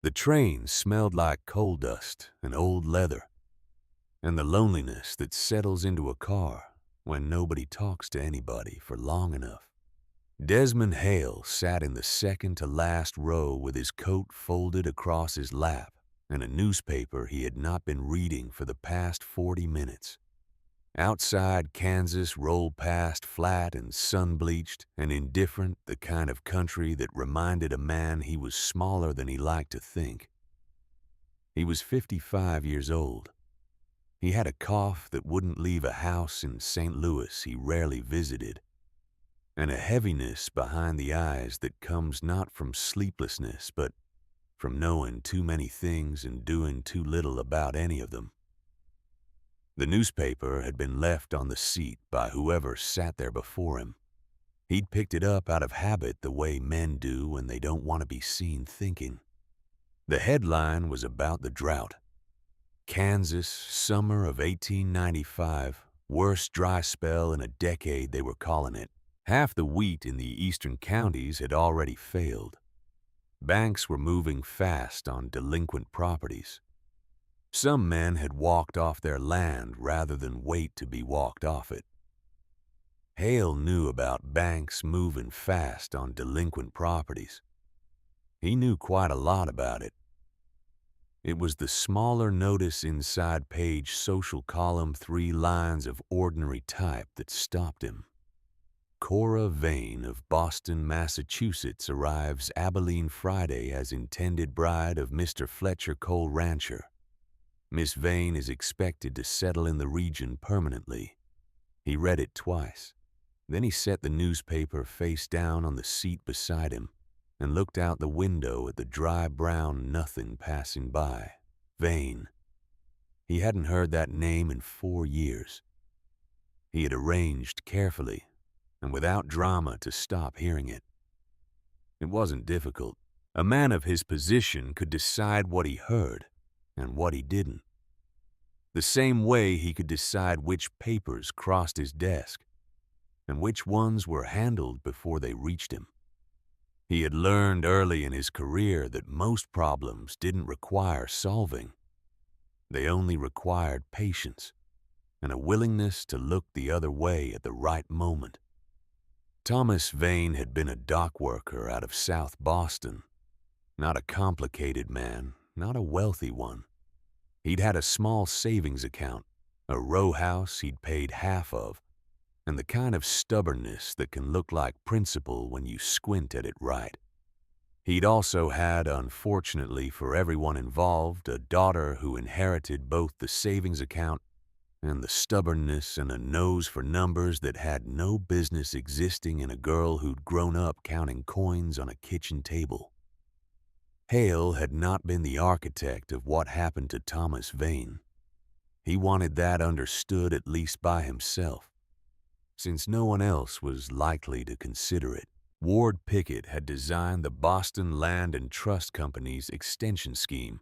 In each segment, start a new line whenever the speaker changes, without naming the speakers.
The train smelled like coal dust and old leather, and the loneliness that settles into a car when nobody talks to anybody for long enough. Desmond Hale sat in the second-to-last row with his coat folded across his lap and a newspaper he had not been reading for the past 40 minutes. Outside, Kansas rolled past flat and sun-bleached and indifferent, the kind of country that reminded a man he was smaller than he liked to think. He was 55 years old. He had a cough that wouldn't leave a house in St. Louis he rarely visited, and a heaviness behind the eyes that comes not from sleeplessness but from knowing too many things and doing too little about any of them. The newspaper had been left on the seat by whoever sat there before him. He'd picked it up out of habit the way men do when they don't want to be seen thinking. The headline was about the drought. Kansas, summer of 1895, worst dry spell in a decade they were calling it. Half the wheat in the eastern counties had already failed. Banks were moving fast on delinquent properties. Some men had walked off their land rather than wait to be walked off it. Hale knew about banks moving fast on delinquent properties. He knew quite a lot about it. It was the smaller notice inside page social column 3 lines of ordinary type that stopped him. Cora Vane of Boston, Massachusetts arrives Abilene Friday as intended bride of Mr. Fletcher Cole Rancher. Miss Vane is expected to settle in the region permanently. He read it twice. Then he set the newspaper face down on the seat beside him and looked out the window at the dry brown nothing passing by. Vane. He hadn't heard that name in 4 years. He had arranged carefully and without drama to stop hearing it. It wasn't difficult. A man of his position could decide what he heard and what he didn't. The same way he could decide which papers crossed his desk and which ones were handled before they reached him. He had learned early in his career that most problems didn't require solving. They only required patience and a willingness to look the other way at the right moment. Thomas Vane had been a dock worker out of South Boston. Not a complicated man, not a wealthy one. He'd had a small savings account, a row house he'd paid half of, and the kind of stubbornness that can look like principle when you squint at it right. He'd also had, unfortunately for everyone involved, a daughter who inherited both the savings account and the stubbornness and a nose for numbers that had no business existing in a girl who'd grown up counting coins on a kitchen table. Hale had not been the architect of what happened to Thomas Vane. He wanted that understood at least by himself, since no one else was likely to consider it. Ward Pickett had designed the Boston Land and Trust Company's extension scheme.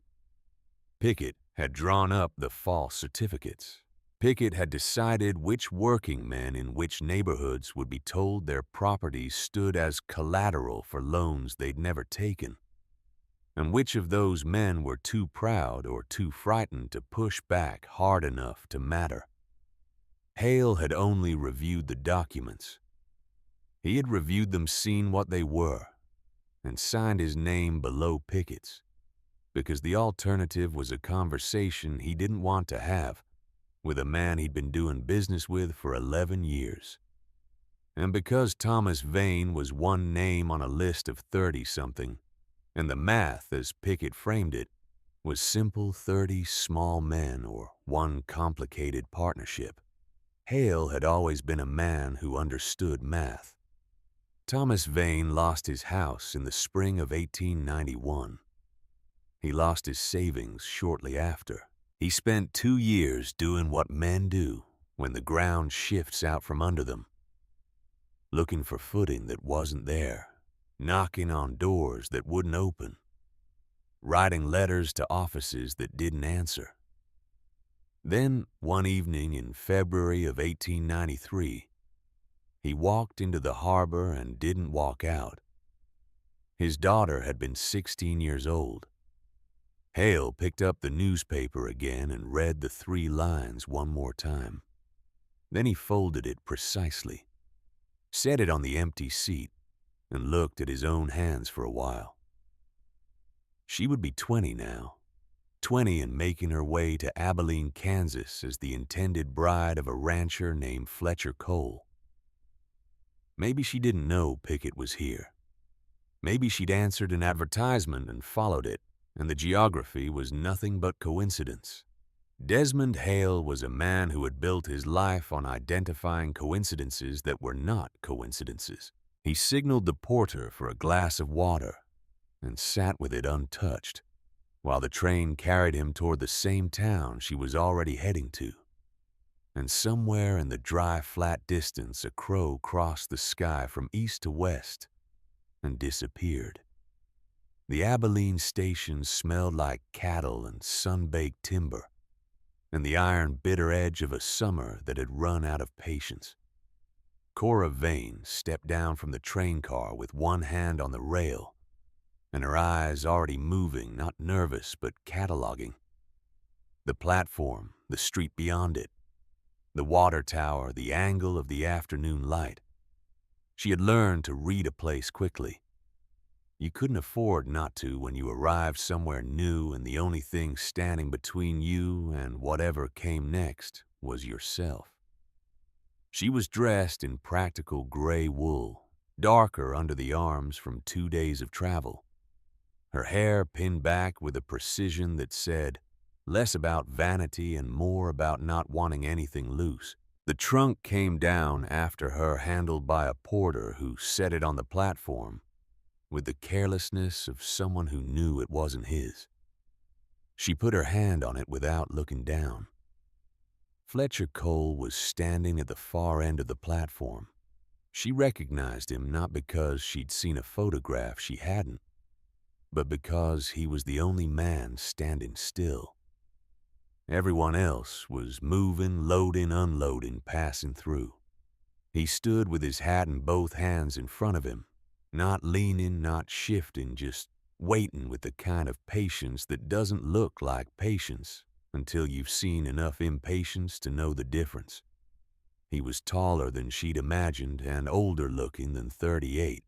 Pickett had drawn up the false certificates. Pickett had decided which working men in which neighborhoods would be told their properties stood as collateral for loans they'd never taken, and which of those men were too proud or too frightened to push back hard enough to matter. Hale had only reviewed the documents. He had reviewed them, seen what they were, and signed his name below Pickett's, because the alternative was a conversation he didn't want to have with a man he'd been doing business with for 11 years. And because Thomas Vane was one name on a list of 30-something, and the math, as Pickett framed it, was simple 30 small men or one complicated partnership. Hale had always been a man who understood math. Thomas Vane lost his house in the spring of 1891. He lost his savings shortly after. He spent 2 years doing what men do when the ground shifts out from under them, looking for footing that wasn't there, knocking on doors that wouldn't open, writing letters to offices that didn't answer. Then, one evening in February of 1893, he walked into the harbor and didn't walk out. His daughter had been 16 years old. Hale picked up the newspaper again and read the 3 lines one more time. Then he folded it precisely, set it on the empty seat, and looked at his own hands for a while. She would be 20 now, 20 and making her way to Abilene, Kansas as the intended bride of a rancher named Fletcher Cole. Maybe she didn't know Pickett was here. Maybe she'd answered an advertisement and followed it, and the geography was nothing but coincidence. Desmond Hale was a man who had built his life on identifying coincidences that were not coincidences. He signaled the porter for a glass of water and sat with it untouched, while the train carried him toward the same town she was already heading to. And somewhere in the dry, flat distance, a crow crossed the sky from east to west and disappeared. The Abilene station smelled like cattle and sun-baked timber, and the iron bitter edge of a summer that had run out of patience. Cora Vane stepped down from the train car with one hand on the rail, and her eyes already moving, not nervous, but cataloging. The platform, the street beyond it, the water tower, the angle of the afternoon light. She had learned to read a place quickly. You couldn't afford not to when you arrived somewhere new and the only thing standing between you and whatever came next was yourself. She was dressed in practical gray wool, darker under the arms from 2 days of travel. Her hair pinned back with a precision that said, less about vanity and more about not wanting anything loose. The trunk came down after her, handled by a porter who set it on the platform with the carelessness of someone who knew it wasn't his. She put her hand on it without looking down. Fletcher Cole was standing at the far end of the platform. She recognized him not because she'd seen a photograph she hadn't, but because he was the only man standing still. Everyone else was moving, loading, unloading, passing through. He stood with his hat in both hands in front of him, not leaning, not shifting, just waiting with the kind of patience that doesn't look like patience until you've seen enough impatience to know the difference. He was taller than she'd imagined and older looking than 38,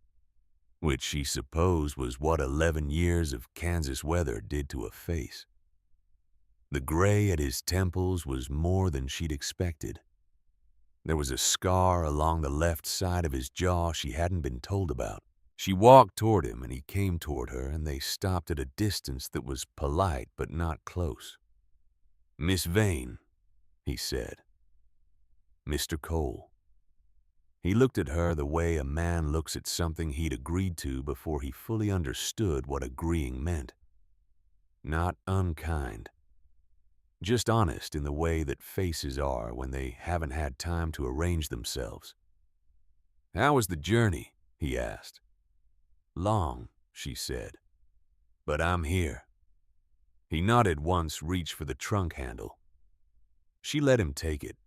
which she supposed was what 11 years of Kansas weather did to a face. The gray at his temples was more than she'd expected. There was a scar along the left side of his jaw she hadn't been told about. She walked toward him and he came toward her, and they stopped at a distance that was polite but not close. "Miss Vane," he said. "Mr. Cole." He looked at her the way a man looks at something he'd agreed to before he fully understood what agreeing meant. Not unkind. Just honest in the way that faces are when they haven't had time to arrange themselves. "How was the journey?" he asked. "Long," she said, "but I'm here." He nodded once, reached for the trunk handle. She let him take it.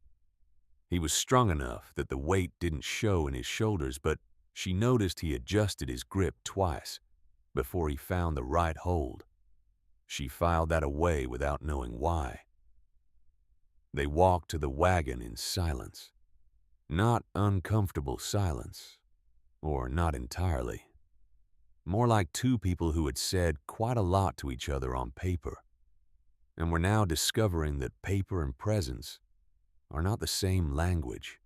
He was strong enough that the weight didn't show in his shoulders, but she noticed he adjusted his grip twice before he found the right hold. She filed that away without knowing why. They walked to the wagon in silence. Not uncomfortable silence, or not entirely. More like two people who had said quite a lot to each other on paper, and were now discovering that paper and presence are not the same language.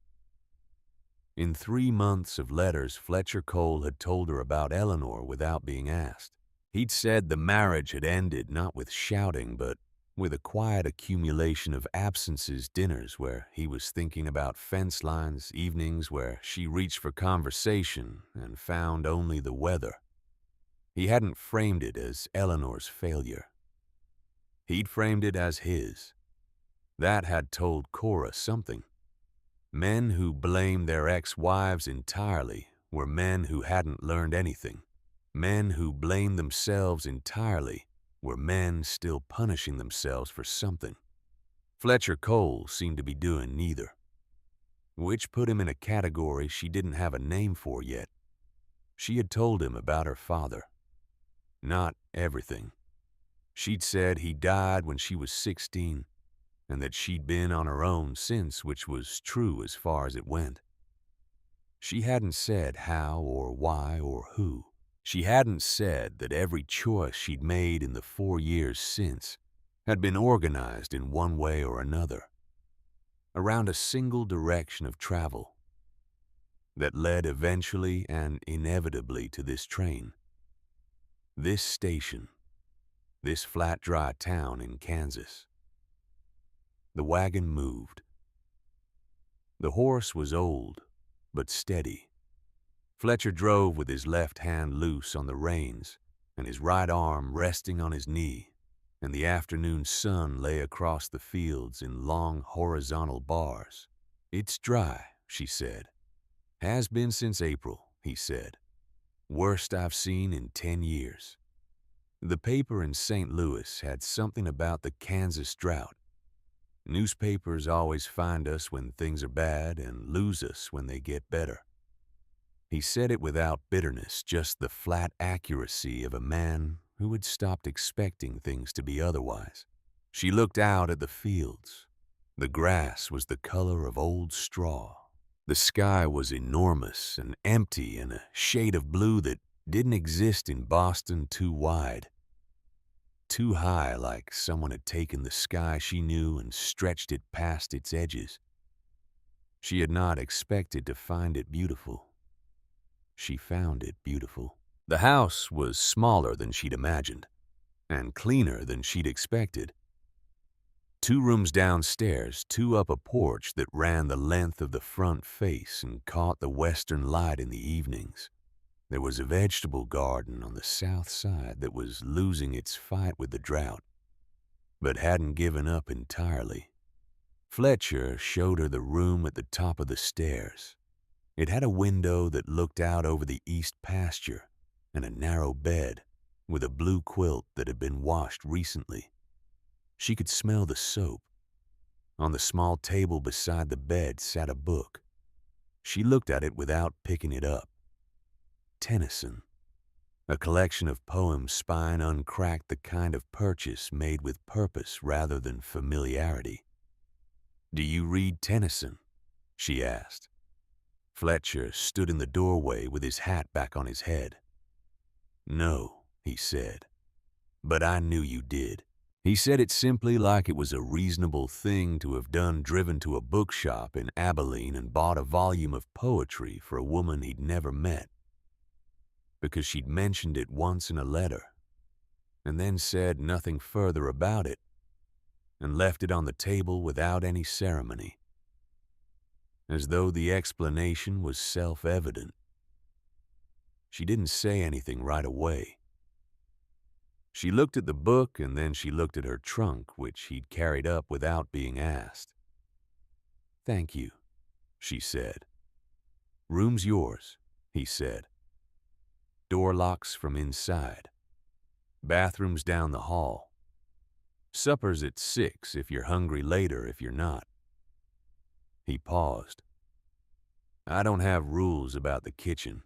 In 3 months of letters, Fletcher Cole had told her about Eleanor without being asked. He'd said the marriage had ended not with shouting, but with a quiet accumulation of absences, dinners where he was thinking about fence lines, evenings where she reached for conversation and found only the weather. He hadn't framed it as Eleanor's failure. He'd framed it as his. That had told Cora something. Men who blamed their ex-wives entirely were men who hadn't learned anything. Men who blamed themselves entirely were men still punishing themselves for something. Fletcher Cole seemed to be doing neither, which put him in a category she didn't have a name for yet. She had told him about her father. Not everything. She'd said he died when she was 16, and that she'd been on her own since, which was true as far as it went. She hadn't said how or why or who. She hadn't said that every choice she'd made in the 4 years since had been organized in one way or another, around a single direction of travel that led eventually and inevitably to this train, this station, this flat, dry town in Kansas. The wagon moved. The horse was old, but steady. Fletcher drove with his left hand loose on the reins and his right arm resting on his knee, and the afternoon sun lay across the fields in long horizontal bars. "It's dry," she said. "Has been since April," he said. "Worst I've seen in 10 years. The paper in St. Louis had something about the Kansas drought. Newspapers always find us when things are bad and lose us when they get better." He said it without bitterness, just the flat accuracy of a man who had stopped expecting things to be otherwise. She looked out at the fields. The grass was the color of old straw. The sky was enormous and empty in a shade of blue that didn't exist in Boston too wide. Too high, like someone had taken the sky she knew and stretched it past its edges. She had not expected to find it beautiful. She found it beautiful. The house was smaller than she'd imagined, and cleaner than she'd expected. 2 rooms downstairs, 2 up a porch that ran the length of the front face and caught the western light in the evenings. There was a vegetable garden on the south side that was losing its fight with the drought, but hadn't given up entirely. Fletcher showed her the room at the top of the stairs. It had a window that looked out over the east pasture and a narrow bed with a blue quilt that had been washed recently. She could smell the soap. On the small table beside the bed sat a book. She looked at it without picking it up. Tennyson, a collection of poems spine uncracked, the kind of purchase made with purpose rather than familiarity. "Do you read Tennyson?" she asked. Fletcher stood in the doorway with his hat back on his head. "No," he said, "but I knew you did." He said it simply like it was a reasonable thing to have done, driven to a bookshop in Abilene and bought a volume of poetry for a woman he'd never met, because she'd mentioned it once in a letter, and then said nothing further about it, and left it on the table without any ceremony, as though the explanation was self-evident. She didn't say anything right away. She looked at the book, and then she looked at her trunk, which he'd carried up without being asked. "Thank you," she said. "Room's yours," he said. "Door locks from inside. Bathroom's down the hall. Supper's at 6 if you're hungry, later if you're not." He paused. "I don't have rules about the kitchen.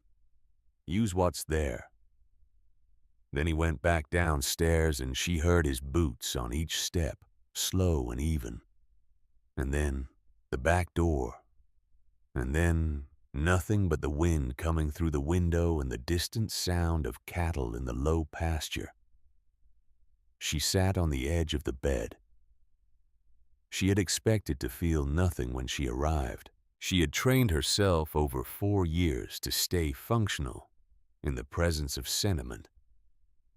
Use what's there." Then he went back downstairs, and she heard his boots on each step, slow and even. And then the back door. And then nothing but the wind coming through the window and the distant sound of cattle in the low pasture. She sat on the edge of the bed. She had expected to feel nothing when she arrived. She had trained herself over 4 years to stay functional in the presence of sentiment,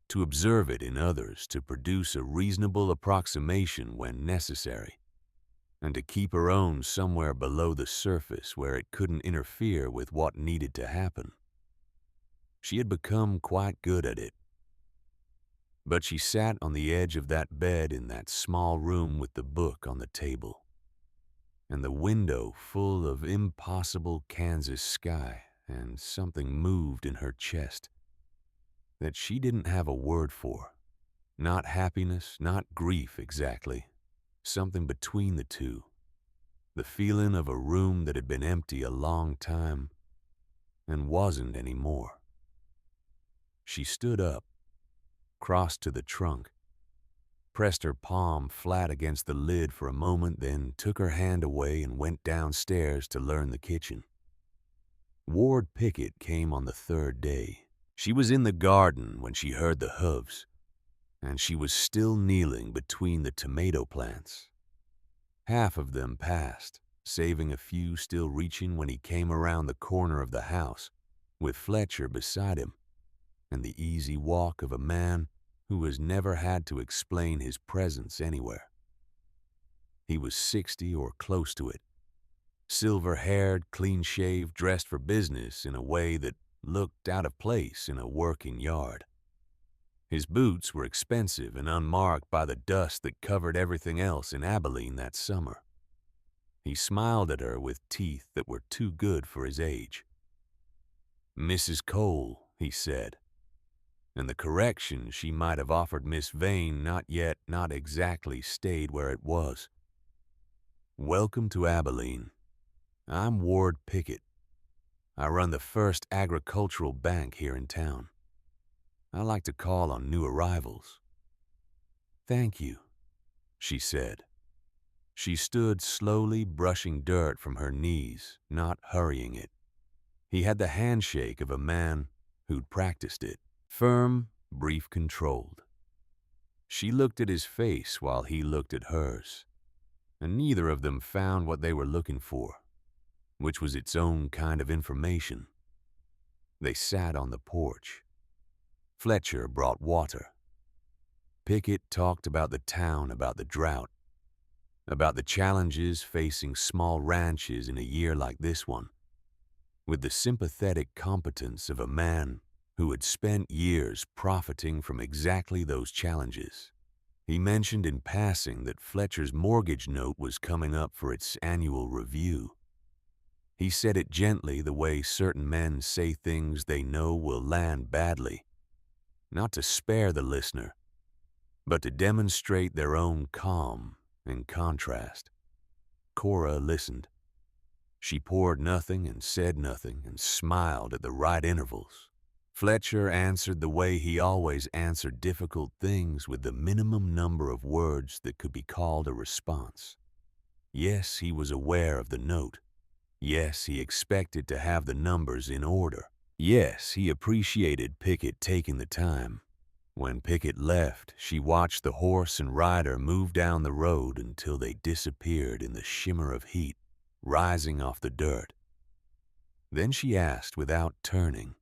to observe it in others, to produce a reasonable approximation when necessary, and to keep her own somewhere below the surface where it couldn't interfere with what needed to happen. She had become quite good at it. But she sat on the edge of that bed in that small room with the book on the table, and the window full of impossible Kansas sky, and something moved in her chest that she didn't have a word for. Not happiness, not grief exactly. Something between the two. The feeling of a room that had been empty a long time and wasn't anymore. She stood up, crossed to the trunk, pressed her palm flat against the lid for a moment, then took her hand away and went downstairs to learn the kitchen. Ward Pickett came on the third day. She was in the garden when she heard the hooves, and she was still kneeling between the tomato plants. Half of them passed, saving a few still reaching when he came around the corner of the house, with Fletcher beside him, and the easy walk of a man who has never had to explain his presence anywhere. He was 60 or close to it, silver-haired, clean-shaved, dressed for business in a way that looked out of place in a working yard. His boots were expensive and unmarked by the dust that covered everything else in Abilene that summer. He smiled at her with teeth that were too good for his age. "Mrs. Cole," he said, and the correction she might have offered Miss Vane not exactly stayed where it was. "Welcome to Abilene. I'm Ward Pickett. I run the first agricultural bank here in town. I like to call on new arrivals." "Thank you," she said. She stood slowly brushing dirt from her knees, not hurrying it. He had the handshake of a man who'd practiced it, firm, brief, controlled. She looked at his face while he looked at hers, and neither of them found what they were looking for, which was its own kind of information. They sat on the porch. Fletcher brought water. Pickett talked about the town, about the drought, about the challenges facing small ranches in a year like this one, with the sympathetic competence of a man who had spent years profiting from exactly those challenges. He mentioned in passing that Fletcher's mortgage note was coming up for its annual review. He said it gently, the way certain men say things they know will land badly, not to spare the listener, but to demonstrate their own calm and contrast. Cora listened. She poured nothing and said nothing and smiled at the right intervals. Fletcher answered the way he always answered difficult things, with the minimum number of words that could be called a response. Yes, he was aware of the note. Yes, he expected to have the numbers in order. Yes, he appreciated Pickett taking the time. When Pickett left, she watched the horse and rider move down the road until they disappeared in the shimmer of heat rising off the dirt. Then she asked without turning,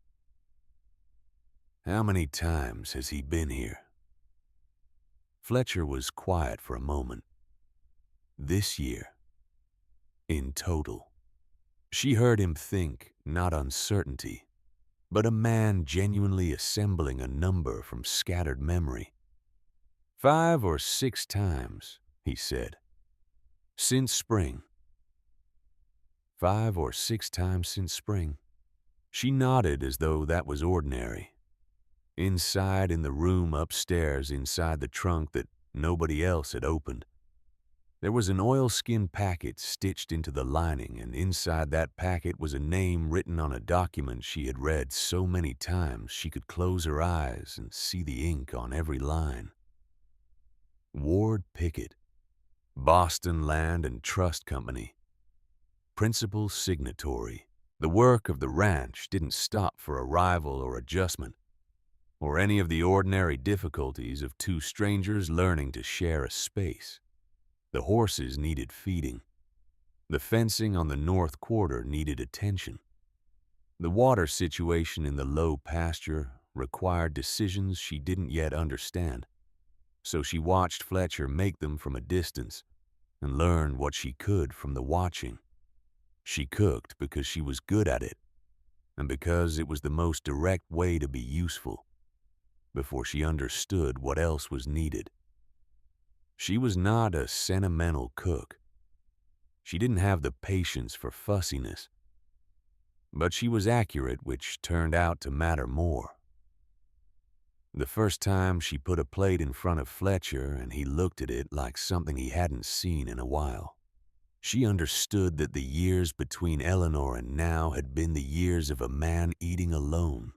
"How many times has he been here?" Fletcher was quiet for a moment. "This year. In total." She heard him think, not uncertainty, but a man genuinely assembling a number from scattered memory. 5 or 6 times, he said. "Since spring." 5 or 6 times since spring. She nodded as though that was ordinary. Inside in the room upstairs, inside the trunk that nobody else had opened, there was an oilskin packet stitched into the lining, and inside that packet was a name written on a document she had read so many times she could close her eyes and see the ink on every line. Ward Pickett, Boston Land and Trust Company, principal signatory. The work of the ranch didn't stop for arrival or adjustment, or any of the ordinary difficulties of two strangers learning to share a space. The horses needed feeding. The fencing on the north quarter needed attention. The water situation in the low pasture required decisions she didn't yet understand, so she watched Fletcher make them from a distance and learned what she could from the watching. She cooked because she was good at it, and because it was the most direct way to be useful, before she understood what else was needed. She was not a sentimental cook. She didn't have the patience for fussiness, but she was accurate, which turned out to matter more. The first time she put a plate in front of Fletcher and he looked at it like something he hadn't seen in a while. She understood that the years between Eleanor and now had been the years of a man eating alone,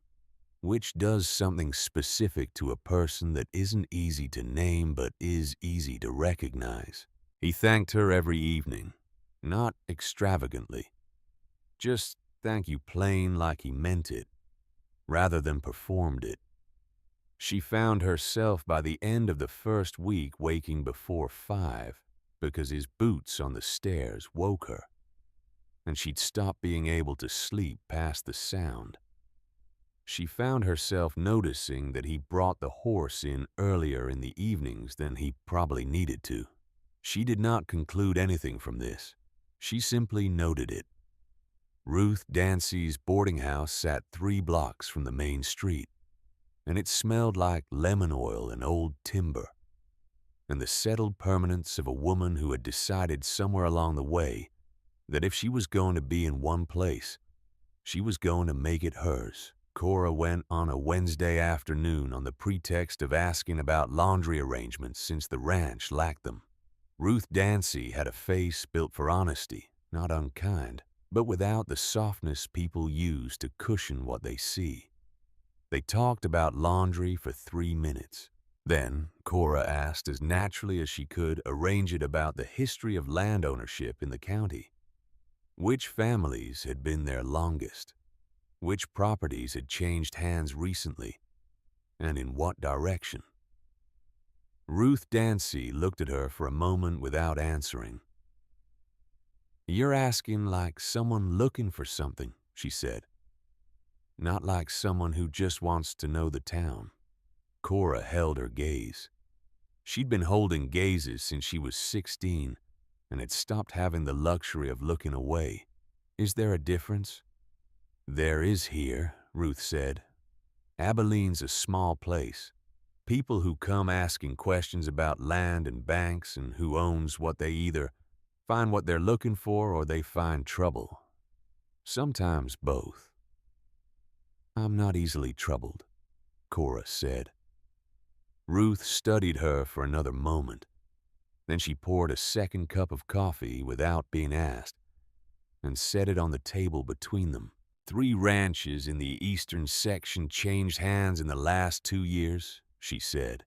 which does something specific to a person that isn't easy to name but is easy to recognize. He thanked her every evening, not extravagantly, just thank you plain like he meant it, rather than performed it. She found herself by the end of the first week waking before 5 because his boots on the stairs woke her, and she'd stopped being able to sleep past the sound. She found herself noticing that he brought the horse in earlier in the evenings than he probably needed to. She did not conclude anything from this. She simply noted it. Ruth Dancy's boarding house sat 3 blocks from the main street, and it smelled like lemon oil and old timber, and the settled permanence of a woman who had decided somewhere along the way that if she was going to be in one place, she was going to make it hers. Cora went on a Wednesday afternoon on the pretext of asking about laundry arrangements since the ranch lacked them. Ruth Dancy had a face built for honesty, not unkind, but without the softness people use to cushion what they see. They talked about laundry for 3 minutes. Then, Cora asked as naturally as she could arrange it about the history of land ownership in the county. Which families had been there longest? Which properties had changed hands recently? And in what direction? Ruth Dancy looked at her for a moment without answering. "You're asking like someone looking for something," she said. "Not like someone who just wants to know the town." Cora held her gaze. She'd been holding gazes since she was 16 and had stopped having the luxury of looking away. "Is there a difference?" "There is here," Ruth said. "Abilene's a small place. People who come asking questions about land and banks and who owns what they either find what they're looking for or they find trouble. Sometimes both." "I'm not easily troubled," Cora said. Ruth studied her for another moment. Then she poured a second cup of coffee without being asked and set it on the table between them. 3 ranches in the eastern section changed hands in the last 2 years, she said.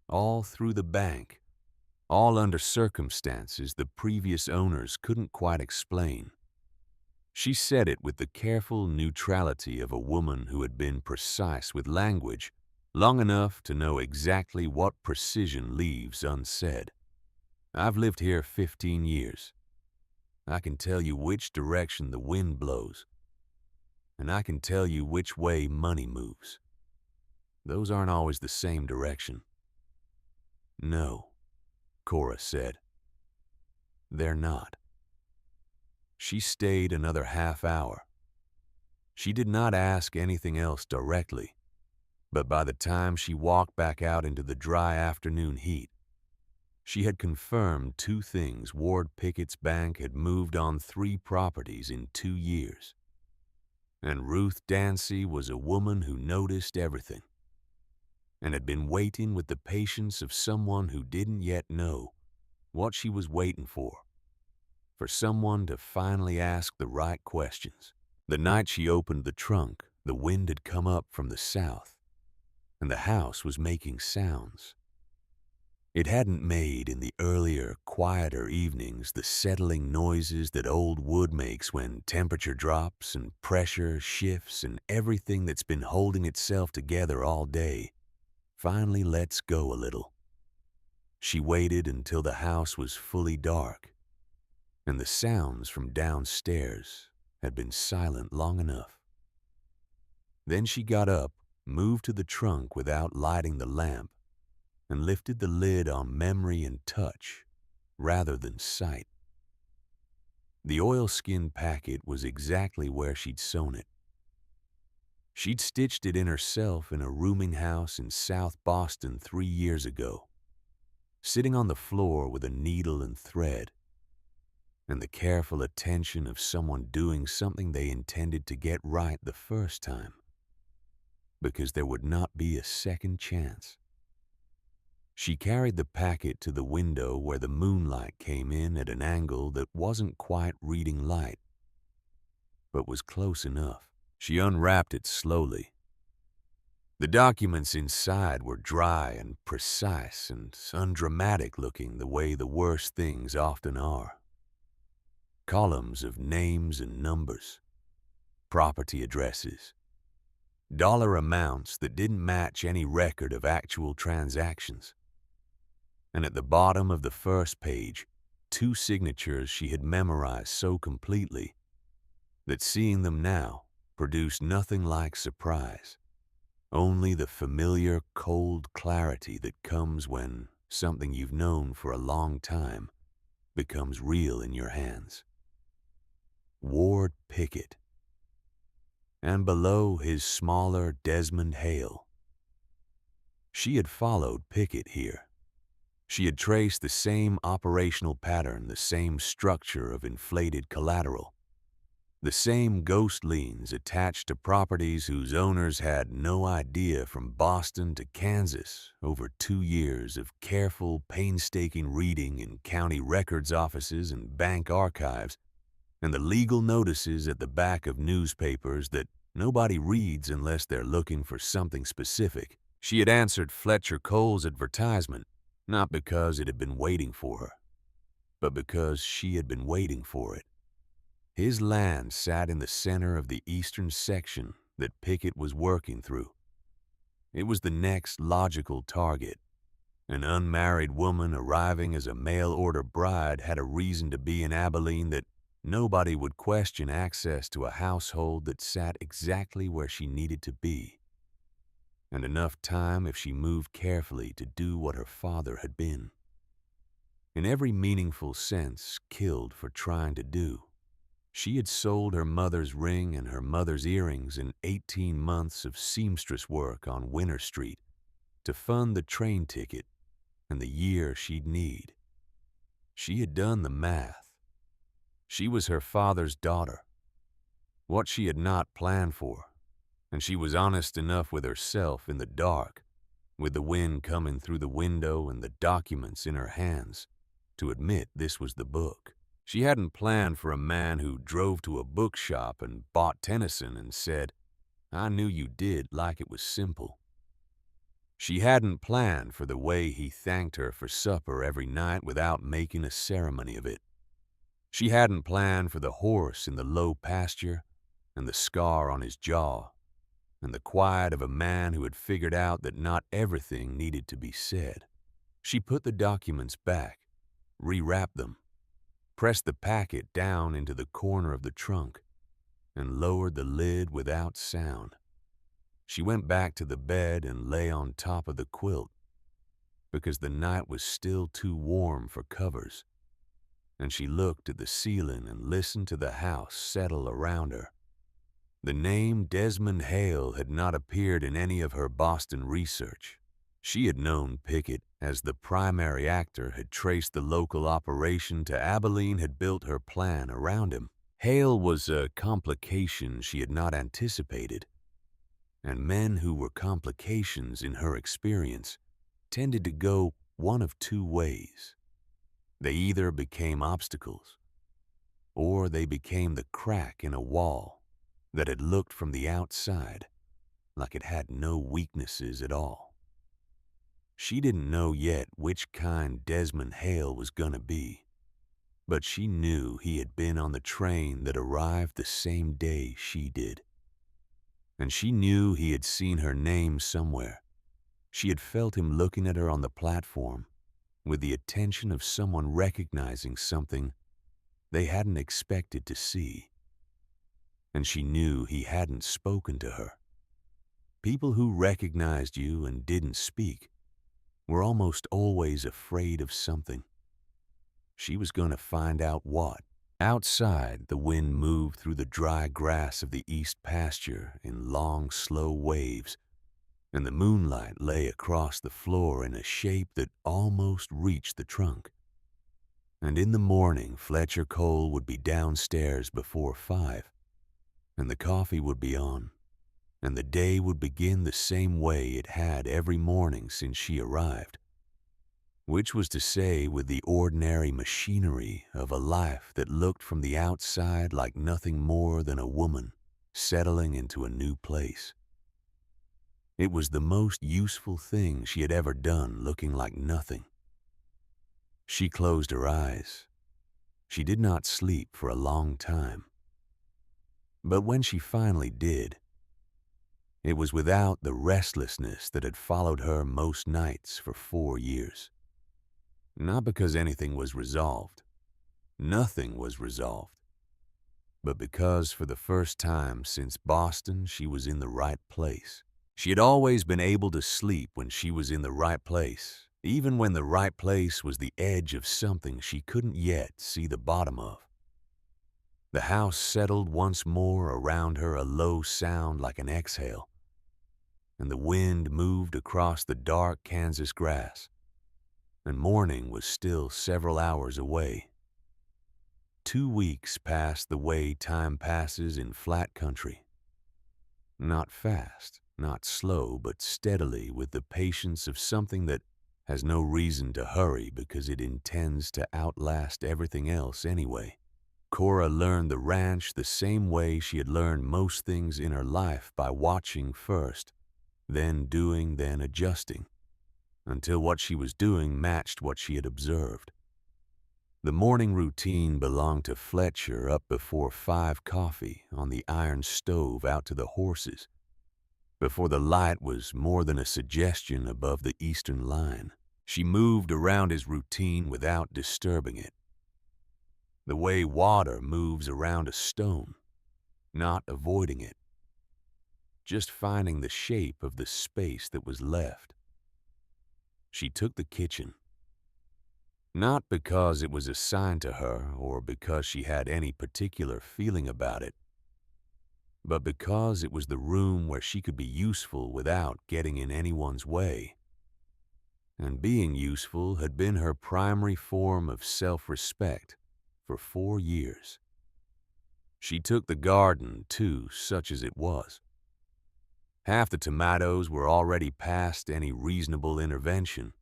All through the bank, all under circumstances the previous owners couldn't quite explain. She said it with the careful neutrality of a woman who had been precise with language long enough to know exactly what precision leaves unsaid. "I've lived here 15 years. I can tell you which direction the wind blows, and I can tell you which way money moves. Those aren't always the same direction." "No," Cora said. "They're not." She stayed another half hour. She did not ask anything else directly, but by the time she walked back out into the dry afternoon heat, she had confirmed 2 things. Ward Pickett's bank had moved on 3 properties in 2 years. And Ruth Dancy was a woman who noticed everything and had been waiting with the patience of someone who didn't yet know what she was waiting for someone to finally ask the right questions. The night she opened the trunk, the wind had come up from the south, and the house was making sounds. It hadn't made in the earlier, quieter evenings the settling noises that old wood makes when temperature drops and pressure shifts and everything that's been holding itself together all day finally lets go a little. She waited until the house was fully dark, and the sounds from downstairs had been silent long enough. Then she got up, moved to the trunk without lighting the lamp, and lifted the lid on memory and touch rather than sight. The oilskin packet was exactly where she'd sewn it. She'd stitched it in herself in a rooming house in South Boston 3 years ago, sitting on the floor with a needle and thread, and the careful attention of someone doing something they intended to get right the first time, because there would not be a second chance. She carried the packet to the window where the moonlight came in at an angle that wasn't quite reading light, but was close enough. She unwrapped it slowly, The documents inside were dry and precise and undramatic looking the way the worst things often are. Columns of names and numbers, property addresses, dollar amounts that didn't match any record of actual transactions. And at the bottom of the first page, 2 signatures she had memorized so completely that seeing them now produced nothing like surprise, only the familiar cold clarity that comes when something you've known for a long time becomes real in your hands. Ward Pickett. And below his smaller Desmond Hale. She had followed Pickett here. She had traced the same operational pattern, the same structure of inflated collateral, the same ghost liens attached to properties whose owners had no idea from Boston to Kansas over 2 years of careful, painstaking reading in county records offices and bank archives, and the legal notices at the back of newspapers that nobody reads unless they're looking for something specific. She had answered Fletcher Cole's advertisement, not because it had been waiting for her, but because she had been waiting for it. His land sat in the center of the eastern section that Pickett was working through. It was the next logical target. An unmarried woman arriving as a mail-order bride had a reason to be in Abilene that nobody would question access to a household that sat exactly where she needed to be, and enough time if she moved carefully to do what her father had been, in every meaningful sense, killed for trying to do. She had sold her mother's ring and her mother's earrings in 18 months of seamstress work on Winter Street to fund the train ticket and the year she'd need. She had done the math. She was her father's daughter, what she had not planned for, and she was honest enough with herself in the dark, with the wind coming through the window and the documents in her hands, to admit this was the book. She hadn't planned for a man who drove to a bookshop and bought Tennyson and said, "I knew you did," like it was simple. She hadn't planned for the way he thanked her for supper every night without making a ceremony of it. She hadn't planned for the horse in the low pasture and the scar on his jaw and the quiet of a man who had figured out that not everything needed to be said. She put the documents back, rewrapped them, pressed the packet down into the corner of the trunk, and lowered the lid without sound. She went back to the bed and lay on top of the quilt, because the night was still too warm for covers, and she looked at the ceiling and listened to the house settle around her. The name Desmond Hale had not appeared in any of her Boston research. She had known Pickett as the primary actor, had traced the local operation to Abilene, had built her plan around him. Hale was a complication she had not anticipated, and men who were complications in her experience tended to go one of 2 ways. They either became obstacles, or they became the crack in a wall that had looked from the outside like it had no weaknesses at all. She didn't know yet which kind Desmond Hale was gonna be, but she knew he had been on the train that arrived the same day she did. And she knew he had seen her name somewhere. She had felt him looking at her on the platform with the attention of someone recognizing something they hadn't expected to see. And she knew he hadn't spoken to her. People who recognized you and didn't speak were almost always afraid of something. She was going to find out what. Outside, the wind moved through the dry grass of the east pasture in long, slow waves, and the moonlight lay across the floor in a shape that almost reached the trunk. And in the morning, Fletcher Cole would be downstairs before 5, and the coffee would be on, and the day would begin the same way it had every morning since she arrived, which was to say with the ordinary machinery of a life that looked from the outside like nothing more than a woman settling into a new place. It was the most useful thing she had ever done, looking like nothing. She closed her eyes. She did not sleep for a long time. But when she finally did, it was without the restlessness that had followed her most nights for 4 years. Not because anything was resolved. Nothing was resolved. But because for the first time since Boston, she was in the right place. She had always been able to sleep when she was in the right place, even when the right place was the edge of something she couldn't yet see the bottom of. The house settled once more around her, a low sound like an exhale, and the wind moved across the dark Kansas grass, and morning was still several hours away. 2 weeks passed the way time passes in flat country. Not fast, not slow, but steadily, with the patience of something that has no reason to hurry because it intends to outlast everything else anyway. Cora learned the ranch the same way she had learned most things in her life, by watching first, then doing, then adjusting, until what she was doing matched what she had observed. The morning routine belonged to Fletcher, up before 5, coffee on the iron stove out to the horses, before the light was more than a suggestion above the eastern line. She moved around his routine without disturbing it. The way water moves around a stone, not avoiding it, just finding the shape of the space that was left. She took the kitchen. Not because it was assigned to her or because she had any particular feeling about it, but because it was the room where she could be useful without getting in anyone's way. And being useful had been her primary form of self-respect for 4 years. She took the garden, too, such as it was. Half the tomatoes were already past any reasonable intervention,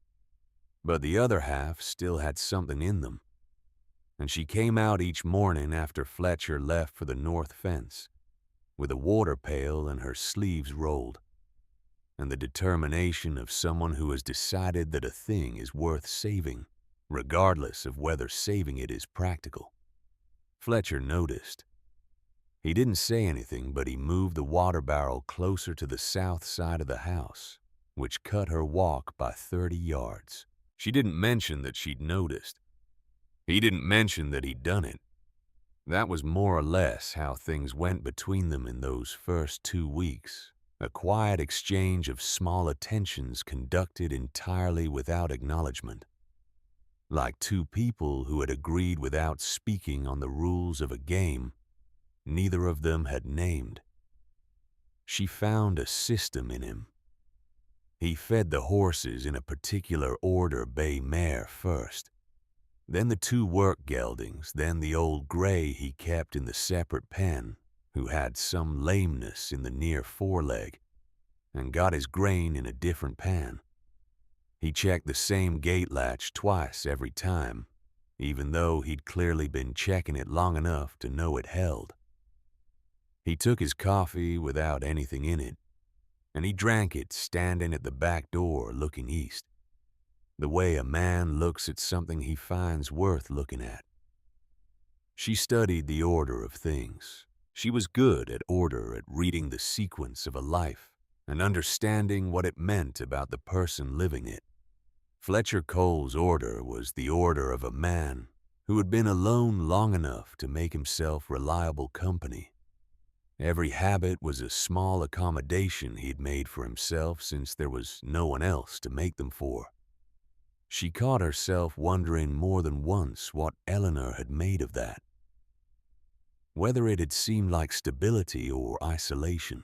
but the other half still had something in them, and she came out each morning after Fletcher left for the north fence, with a water pail and her sleeves rolled, and the determination of someone who has decided that a thing is worth saving, regardless of whether saving it is practical. Fletcher noticed. He didn't say anything, but he moved the water barrel closer to the south side of the house, which cut her walk by 30 yards. She didn't mention that she'd noticed. He didn't mention that he'd done it. That was more or less how things went between them in those first 2 weeks, a quiet exchange of small attentions conducted entirely without acknowledgement, like two people who had agreed without speaking on the rules of a game neither of them had named. She found a system in him. He fed the horses in a particular order, bay mare first, then the 2 work geldings, then the old gray he kept in the separate pen, who had some lameness in the near foreleg, and got his grain in a different pan. He checked the same gate latch twice every time, even though he'd clearly been checking it long enough to know it held. He took his coffee without anything in it, and he drank it standing at the back door looking east, the way a man looks at something he finds worth looking at. She studied the order of things. She was good at order, at reading the sequence of a life and understanding what it meant about the person living it. Fletcher Cole's order was the order of a man who had been alone long enough to make himself reliable company. Every habit was a small accommodation he'd made for himself since there was no one else to make them for. She caught herself wondering more than once what Eleanor had made of that. Whether it had seemed like stability or isolation.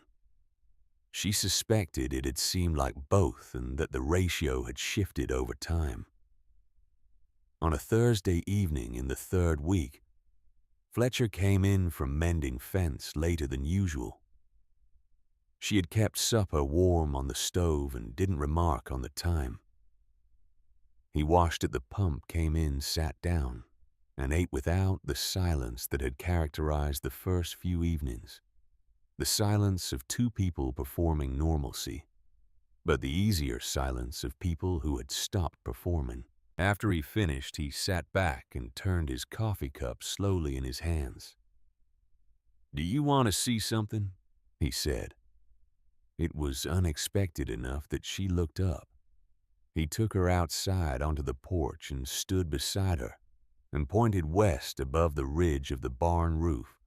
She suspected it had seemed like both and that the ratio had shifted over time. On a Thursday evening in the 3rd week, Fletcher came in from mending fence later than usual. She had kept supper warm on the stove and didn't remark on the time. He washed at the pump, came in, sat down, and ate without the silence that had characterized the first few evenings, the silence of 2 people performing normalcy. but the easier silence of people who had stopped performing. After he finished, he sat back and turned his coffee cup slowly in his hands. "Do you want to see something?" he said. It was unexpected enough that she looked up. He took her outside onto the porch and stood beside her and pointed west above the ridge of the barn roof,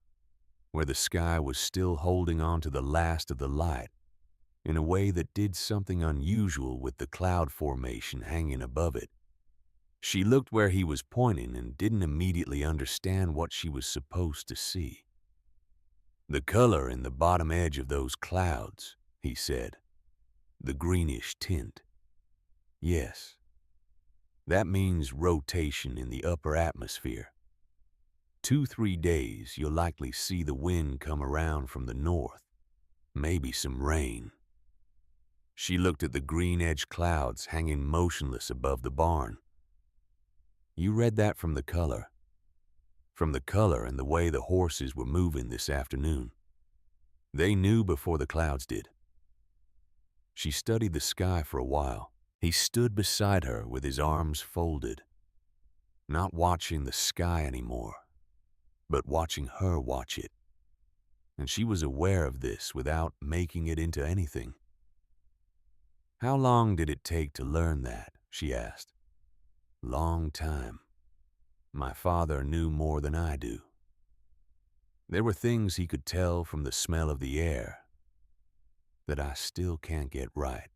where the sky was still holding on to the last of the light in a way that did something unusual with the cloud formation hanging above it. She looked where he was pointing and didn't immediately understand what she was supposed to see. "The color in the bottom edge of those clouds," he said. "The greenish tint. Yes. That means rotation in the upper atmosphere. 2-3 days you'll likely see the wind come around from the north. Maybe some rain." She looked at the green-edged clouds hanging motionless above the barn. "You read that from the color. From the color and the way the horses were moving this afternoon. They knew before the clouds did." She studied the sky for a while. He stood beside her with his arms folded, not watching the sky anymore, but watching her watch it. And she was aware of this without making it into anything. "How long did it take to learn that?" she asked. "Long time. My father knew more than I do. There were things he could tell from the smell of the air that I still can't get right."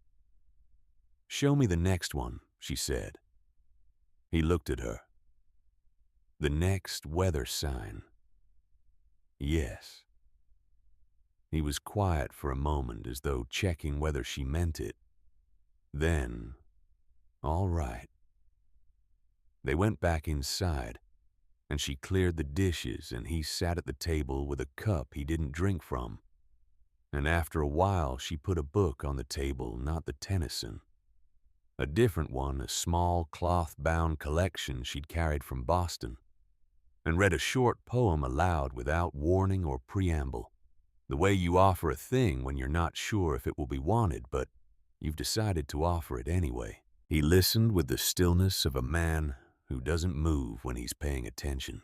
"Show me the next one," she said. He looked at her. "The next weather sign." "Yes." He was quiet for a moment as though checking whether she meant it. Then, "All right." They went back inside, and she cleared the dishes and he sat at the table with a cup he didn't drink from. And after a while she put a book on the table, not the Tennyson. A different one, a small cloth-bound collection she'd carried from Boston, and read a short poem aloud without warning or preamble. The way you offer a thing when you're not sure if it will be wanted, but you've decided to offer it anyway. He listened with the stillness of a man who doesn't move when he's paying attention.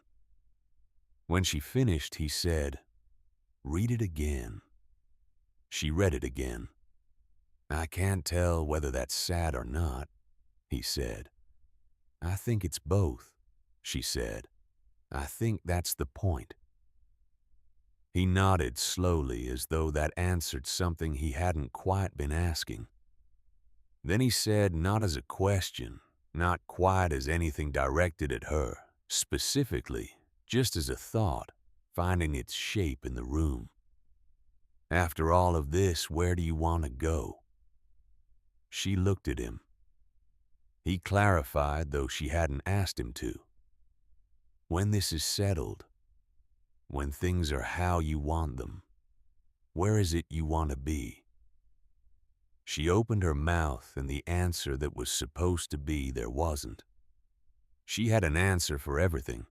When she finished, he said, "Read it again." She read it again. "I can't tell whether that's sad or not," he said. "I think it's both," she said. "I think that's the point." He nodded slowly as though that answered something he hadn't quite been asking. Then he said, not as a question, not quite as anything directed at her, specifically, just as a thought, finding its shape in the room. "After all of this, where do you want to go?" She looked at him. He clarified, though she hadn't asked him to. "When this is settled, when things are how you want them, where is it you want to be?" She opened her mouth, and the answer that was supposed to be there wasn't. She had an answer for everything.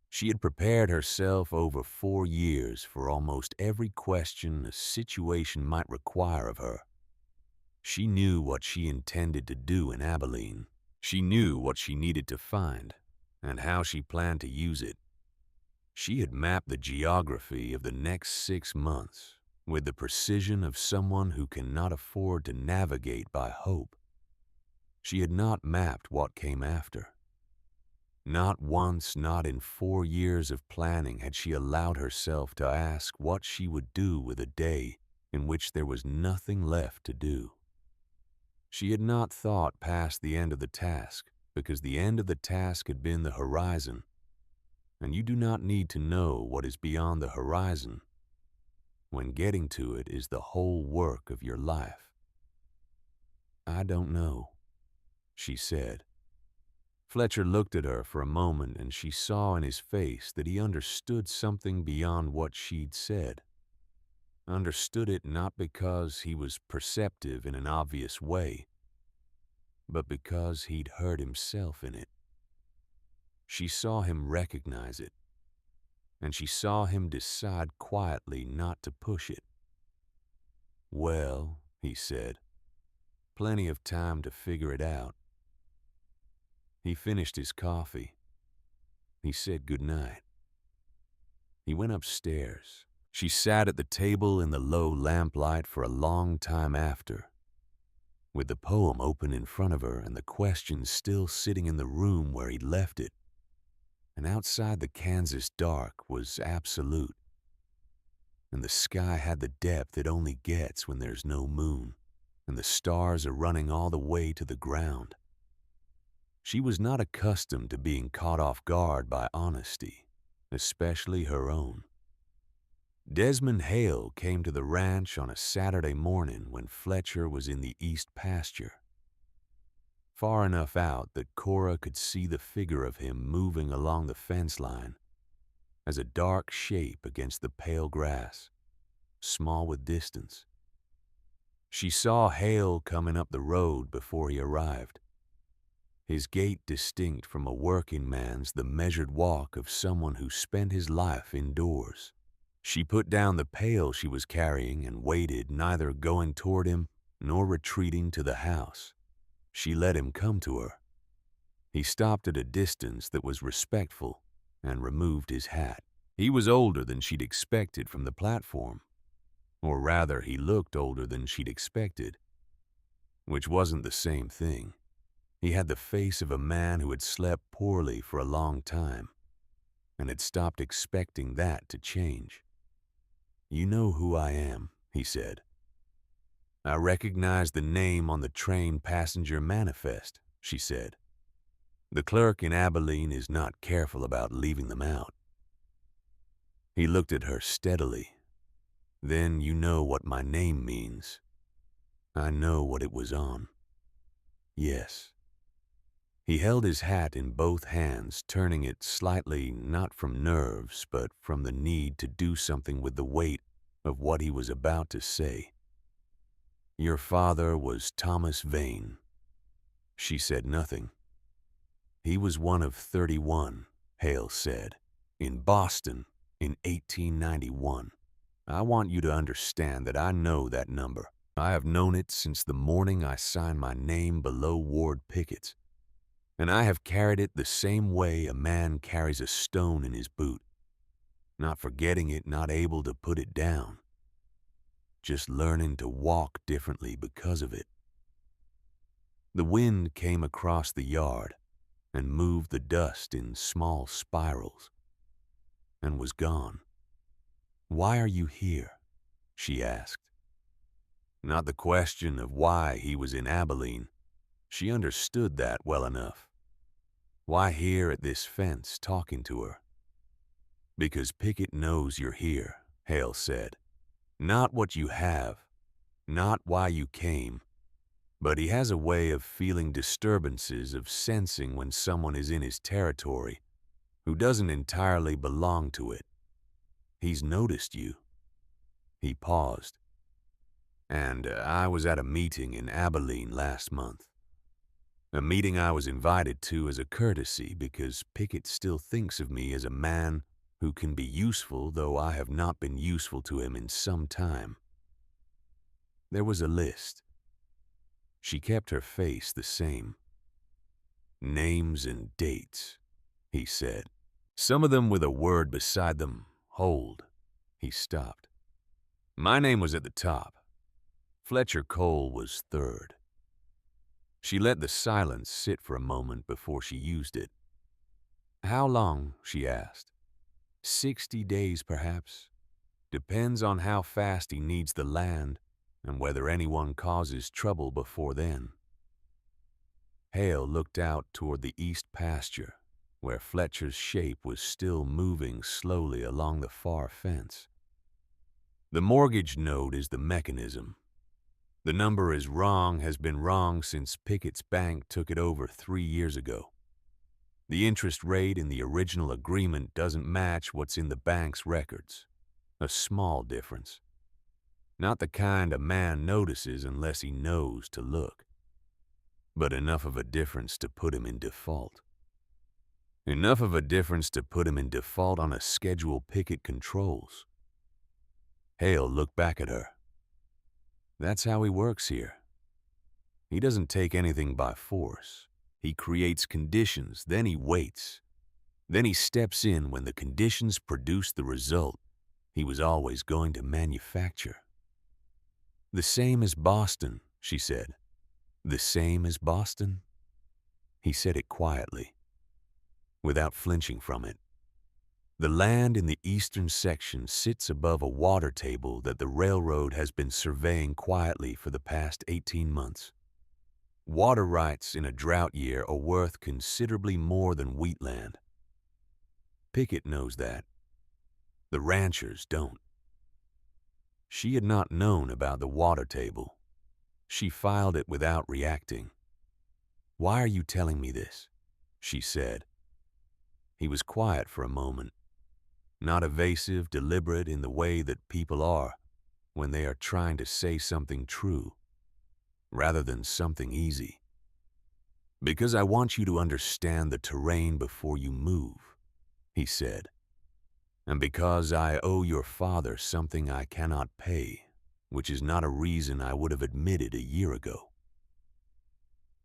She had prepared herself over 4 years for almost every question a situation might require of her. She knew what she intended to do in Abilene. She knew what she needed to find and how she planned to use it. She had mapped the geography of the next 6 months with the precision of someone who cannot afford to navigate by hope. She had not mapped what came after. Not once, not in 4 years of planning, had she allowed herself to ask what she would do with a day in which there was nothing left to do. She had not thought past the end of the task, because the end of the task had been the horizon, and you do not need to know what is beyond the horizon when getting to it is the whole work of your life. "I don't know," she said. Fletcher looked at her for a moment, and she saw in his face that he understood something beyond what she'd said. Understood it not because he was perceptive in an obvious way, but because he'd heard himself in it. She saw him recognize it, and she saw him decide quietly not to push it. "Well," he said, Plenty of time to figure it out. He finished his coffee. He said goodnight. He went upstairs. She sat at the table in the low lamplight for a long time after, with the poem open in front of her and the question still sitting in the room where he'd left it. And outside the Kansas dark was absolute, and the sky had the depth it only gets when there's no moon, and the stars are running all the way to the ground. She was not accustomed to being caught off guard by honesty, especially her own. Desmond Hale came to the ranch on a Saturday morning when Fletcher was in the east pasture, far enough out that Cora could see the figure of him moving along the fence line as a dark shape against the pale grass, small with distance. She saw Hale coming up the road before he arrived, his gait distinct from a working man's, the measured walk of someone who spent his life indoors. She put down the pail she was carrying and waited, neither going toward him nor retreating to the house. She let him come to her. He stopped at a distance that was respectful and removed his hat. He was older than she'd expected from the platform, or rather, he looked older than she'd expected, which wasn't the same thing. He had the face of a man who had slept poorly for a long time and had stopped expecting that to change. "You know who I am," he said. "I recognize the name on the train passenger manifest," she said. "The clerk in Abilene is not careful about leaving them out." He looked at her steadily. "Then you know what my name means." "I know what it was on." "Yes." He held his hat in both hands, turning it slightly, not from nerves, but from the need to do something with the weight of what he was about to say. "Your father was Thomas Vane." She said nothing. "He was one of 31, Hale said, "in Boston in 1891. I want you to understand that I know that number. I have known it since the morning I signed my name below Ward Pickett's. And I have carried it the same way a man carries a stone in his boot, not forgetting it, not able to put it down, just learning to walk differently because of it." The wind came across the yard and moved the dust in small spirals, and was gone. "Why are you here?" she asked. Not the question of why he was in Abilene. She understood that well enough. Why here at this fence talking to her? "Because Pickett knows you're here," Hale said. "Not what you have, not why you came, but he has a way of feeling disturbances, of sensing when someone is in his territory who doesn't entirely belong to it. He's noticed you." He paused. "And I was at a meeting in Abilene last month. A meeting I was invited to as a courtesy because Pickett still thinks of me as a man who can be useful, though I have not been useful to him in some time." There was a list. She kept her face the same. "Names and dates," he said. "Some of them with a word beside them. Hold." He stopped. "My name was at the top. Fletcher Cole was third." She let the silence sit for a moment before she used it. "How long?" she asked. 60 days, perhaps. Depends on how fast he needs the land and whether anyone causes trouble before then." Hale looked out toward the east pasture, where Fletcher's shape was still moving slowly along the far fence. "The mortgage note is the mechanism. The number is wrong, has been wrong since Pickett's bank took it over 3 years ago. The interest rate in the original agreement doesn't match what's in the bank's records. A small difference. Not the kind a man notices unless he knows to look. But enough of a difference to put him in default. Enough of a difference to put him in default on a schedule Pickett controls." Hale looked back at her. "That's how he works here." He doesn't take anything by force. He creates conditions, then he waits. Then he steps in when the conditions produce the result he was always going to manufacture. The same as Boston, she said. The same as Boston? He said it quietly, without flinching from it. The land in the eastern section sits above a water table that the railroad has been surveying quietly for the past 18 months. Water rights in a drought year are worth considerably more than wheatland. Pickett knows that. The ranchers don't. She had not known about the water table. She filed it without reacting. "Why are you telling me this?" she said. He was quiet for a moment, not evasive, deliberate in the way that people are when they are trying to say something true, rather than something easy. "Because I want you to understand the terrain before you move," he said. "And because I owe your father something I cannot pay, which is not a reason I would have admitted a year ago."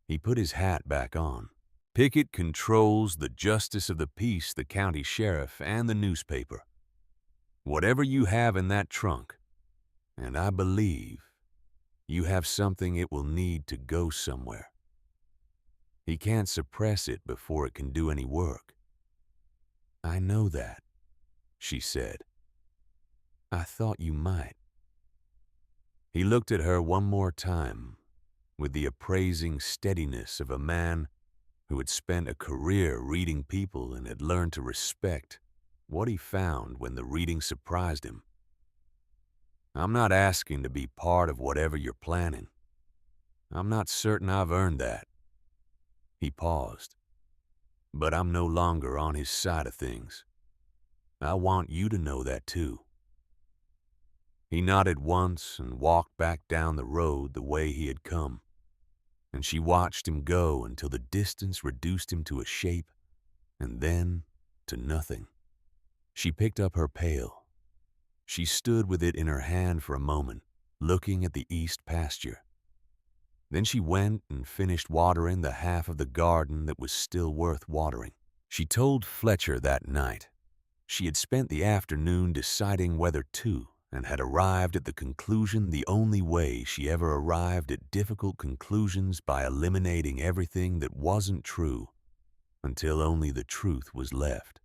He put his hat back on. "Pickett controls the justice of the peace, the county sheriff, and the newspaper. Whatever you have in that trunk, and I believe you have something it will need to go somewhere. He can't suppress it before it can do any work." "I know that," she said. "I thought you might." He looked at her one more time with the appraising steadiness of a man who had spent a career reading people and had learned to respect what he found when the reading surprised him. "I'm not asking to be part of whatever you're planning. I'm not certain I've earned that." He paused. "But I'm no longer on his side of things. I want you to know that too." He nodded once and walked back down the road the way he had come, and she watched him go until the distance reduced him to a shape and then to nothing. She picked up her pail. She stood with it in her hand for a moment, looking at the east pasture. Then she went and finished watering the half of the garden that was still worth watering. She told Fletcher that night she had spent the afternoon deciding whether to, and had arrived at the conclusion the only way she ever arrived at difficult conclusions, by eliminating everything that wasn't true until only the truth was left.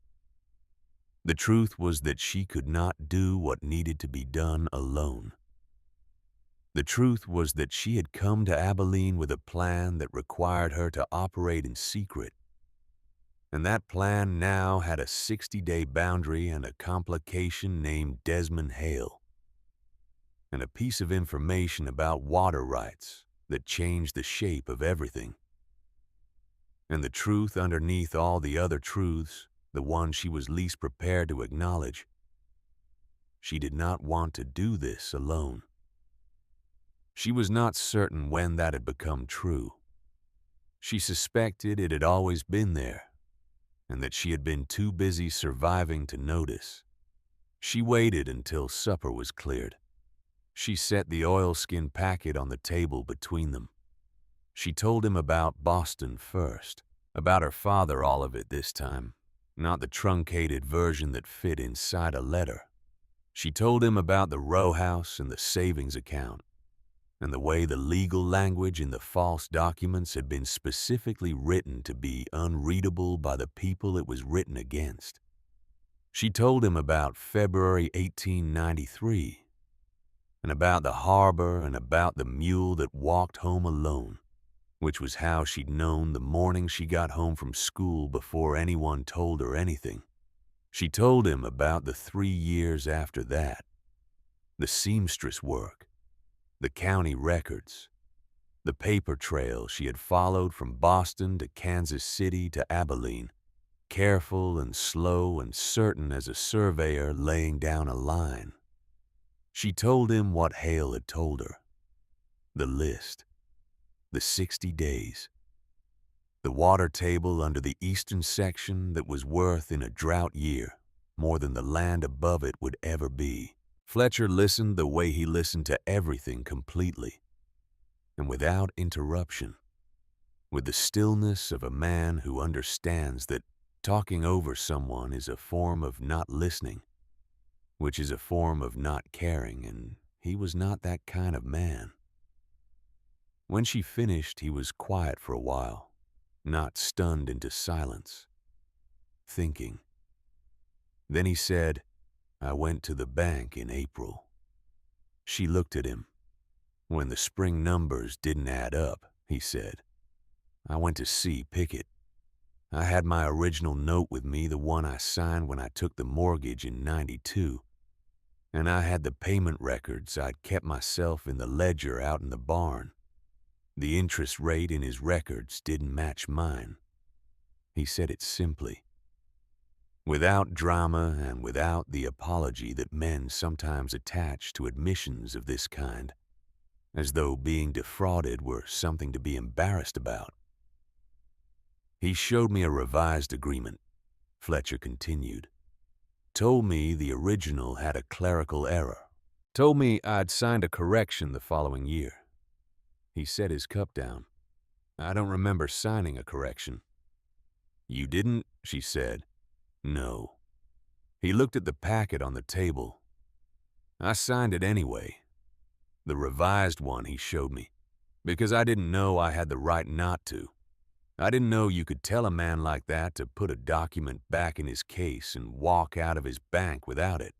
The truth was that she could not do what needed to be done alone. The truth was that she had come to Abilene with a plan that required her to operate in secret, and that plan now had a 60-day boundary and a complication named Desmond Hale, and a piece of information about water rights that changed the shape of everything. And the truth underneath all the other truths, the one she was least prepared to acknowledge: she did not want to do this alone. She was not certain when that had become true. She suspected it had always been there, and that she had been too busy surviving to notice. She waited until supper was cleared. She set the oilskin packet on the table between them. She told him about Boston first, about her father, all of it this time, not the truncated version that fit inside a letter. She told him about the row house and the savings account, and the way the legal language in the false documents had been specifically written to be unreadable by the people it was written against. She told him about February 1893, and about the harbor, and about the mule that walked home alone, which was how she'd known the morning she got home from school before anyone told her anything. She told him about the 3 years after that, the seamstress work, the county records, the paper trail she had followed from Boston to Kansas City to Abilene, careful and slow and certain as a surveyor laying down a line. She told him what Hale had told her: the list, the 60 days, the water table under the eastern section that was worth in a drought year more than the land above it would ever be. Fletcher listened the way he listened to everything completely. and without interruption, with the stillness of a man who understands that talking over someone is a form of not listening, which is a form of not caring, and he was not that kind of man. When she finished, he was quiet for a while, not stunned into silence, thinking. Then he said, "I went to the bank in April." She looked at him. "When the spring numbers didn't add up," he said. "I went to see Pickett. I had my original note with me, the one I signed when I took the mortgage in '92. And I had the payment records I'd kept myself in the ledger out in the barn. The interest rate in his records didn't match mine." He said it simply, without drama and without the apology that men sometimes attach to admissions of this kind, as though being defrauded were something to be embarrassed about. "He showed me a revised agreement," Fletcher continued. "Told me the original had a clerical error. Told me I'd signed a correction the following year." He set his cup down. "I don't remember signing a correction." "You didn't?" she said. "No." He looked at the packet on the table. "I signed it anyway. The revised one he showed me, because I didn't know I had the right not to. I didn't know you could tell a man like that to put a document back in his case and walk out of his bank without it."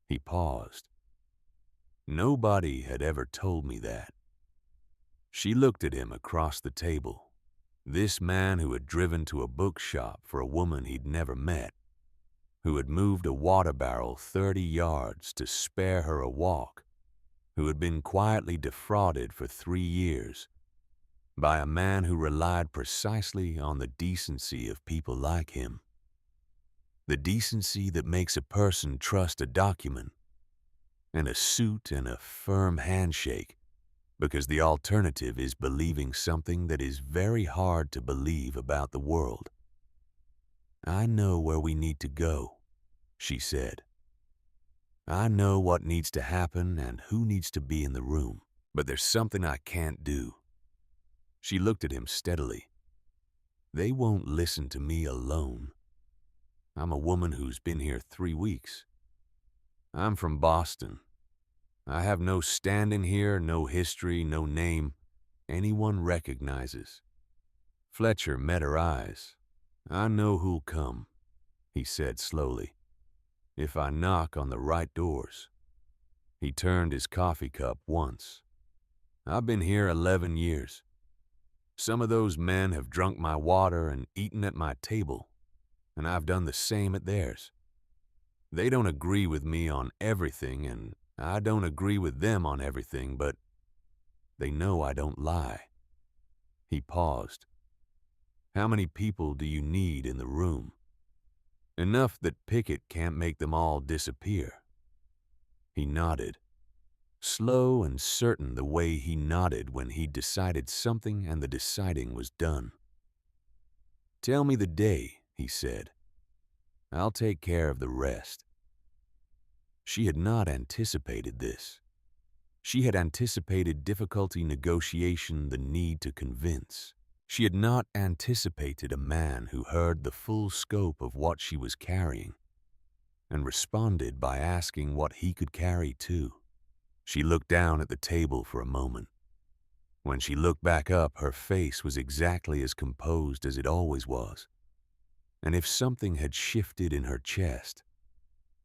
He paused. Nobody had ever told me that. She looked at him across the table, this man who had driven to a bookshop for a woman he'd never met, who had moved a water barrel 30 yards to spare her a walk, who had been quietly defrauded for 3 years by a man who relied precisely on the decency of people like him. The decency that makes a person trust a document and a suit and a firm handshake, because the alternative is believing something that is very hard to believe about the world. "I know where we need to go," she said. "I know what needs to happen and who needs to be in the room, but there's something I can't do." She looked at him steadily. "They won't listen to me alone. I'm a woman who's been here 3 weeks. I'm from Boston. I have no standing here, no history, no name anyone recognizes." Fletcher met her eyes. "I know who'll come," he said slowly, "if I knock on the right doors." He turned his coffee cup once. "I've been here 11 years. Some of those men have drunk my water and eaten at my table, and I've done the same at theirs. They don't agree with me on everything, and I don't agree with them on everything, but they know I don't lie." He paused. "How many people do you need in the room?" "Enough that Pickett can't make them all disappear." He nodded. Slow and certain the way he nodded when he decided something and the deciding was done. "Tell me the day," he said. "I'll take care of the rest." She had not anticipated this. She had anticipated difficulty negotiation, the need to convince. She had not anticipated a man who heard the full scope of what she was carrying and responded by asking what he could carry too. She looked down at the table for a moment. When she looked back up, her face was exactly as composed as it always was. And if something had shifted in her chest,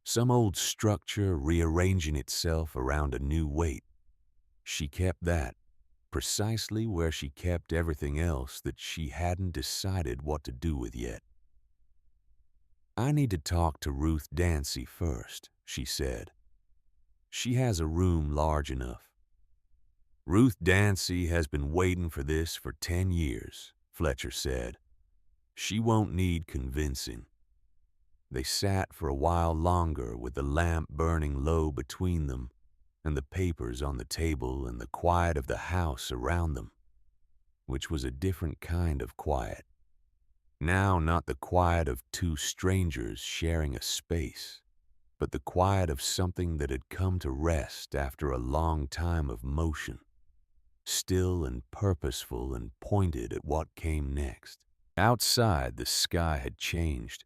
some old structure rearranging itself around a new weight, she kept that precisely where she kept everything else that she hadn't decided what to do with yet. "I need to talk to Ruth Dancy first," she said. "She has a room large enough." "Ruth Dancy has been waiting for this for 10 years, Fletcher said. "She won't need convincing." They sat for a while longer with the lamp burning low between them and the papers on the table and the quiet of the house around them, which was a different kind of quiet. Now not the quiet of two strangers sharing a space, but the quiet of something that had come to rest after a long time of motion. still and purposeful and pointed at what came next. Outside, the sky had changed.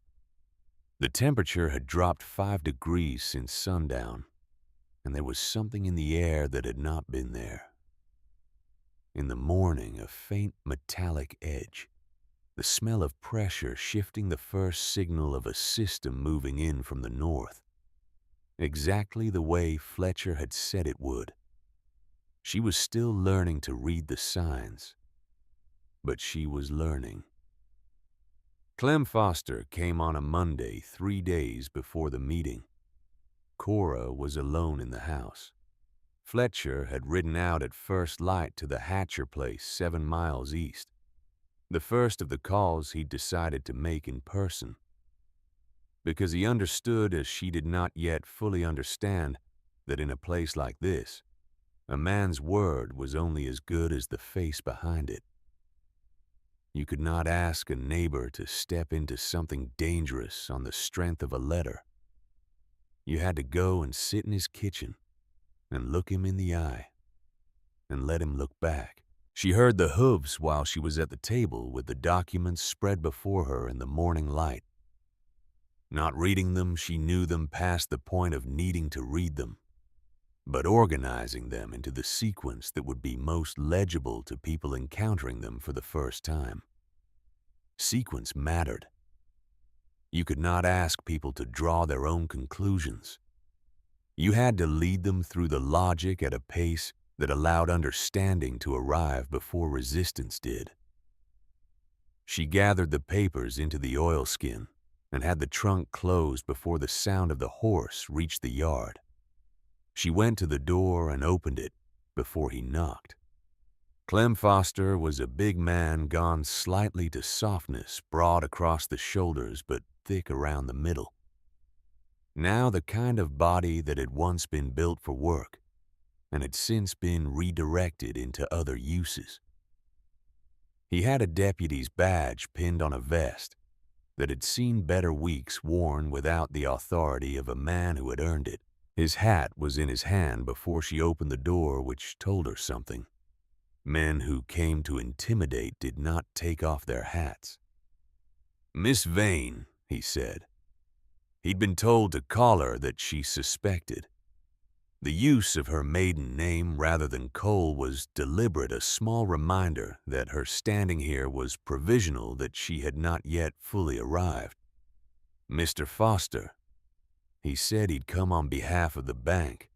The temperature had dropped 5 degrees since sundown, and there was something in the air that had not been there. In the morning, a faint metallic edge, the smell of pressure shifting the first signal of a system moving in from the north, exactly the way Fletcher had said it would. She was still learning to read the signs, but she was learning. Clem Foster came on a Monday 3 days before the meeting. Cora was alone in the house. Fletcher had ridden out at first light to the Hatcher place 7 miles east, the first of the calls he'd decided to make in person, because he understood, as she did not yet fully understand, that in a place like this, a man's word was only as good as the face behind it. You could not ask a neighbor to step into something dangerous on the strength of a letter. You had to go and sit in his kitchen and look him in the eye and let him look back. She heard the hooves while she was at the table with the documents spread before her in the morning light. Not reading them, she knew them past the point of needing to read them, but organizing them into the sequence that would be most legible to people encountering them for the first time. Sequence mattered. You could not ask people to draw their own conclusions. You had to lead them through the logic at a pace that allowed understanding to arrive before resistance did. She gathered the papers into the oilskin and had the trunk closed before the sound of the horse reached the yard. She went to the door and opened it before he knocked. Clem Foster was a big man gone slightly to softness, broad across the shoulders but thick around the middle. Now the kind of body that had once been built for work and had since been redirected into other uses. He had a deputy's badge pinned on a vest that had seen better weeks worn without the authority of a man who had earned it. His hat was in his hand before she opened the door, which told her something. Men who came to intimidate did not take off their hats. "Miss Vane," he said. He'd been told to call her that she suspected. The use of her maiden name rather than Cole was deliberate, a small reminder that her standing here was provisional, that she had not yet fully arrived. "Mr. Foster. He said he'd come on behalf of the bank.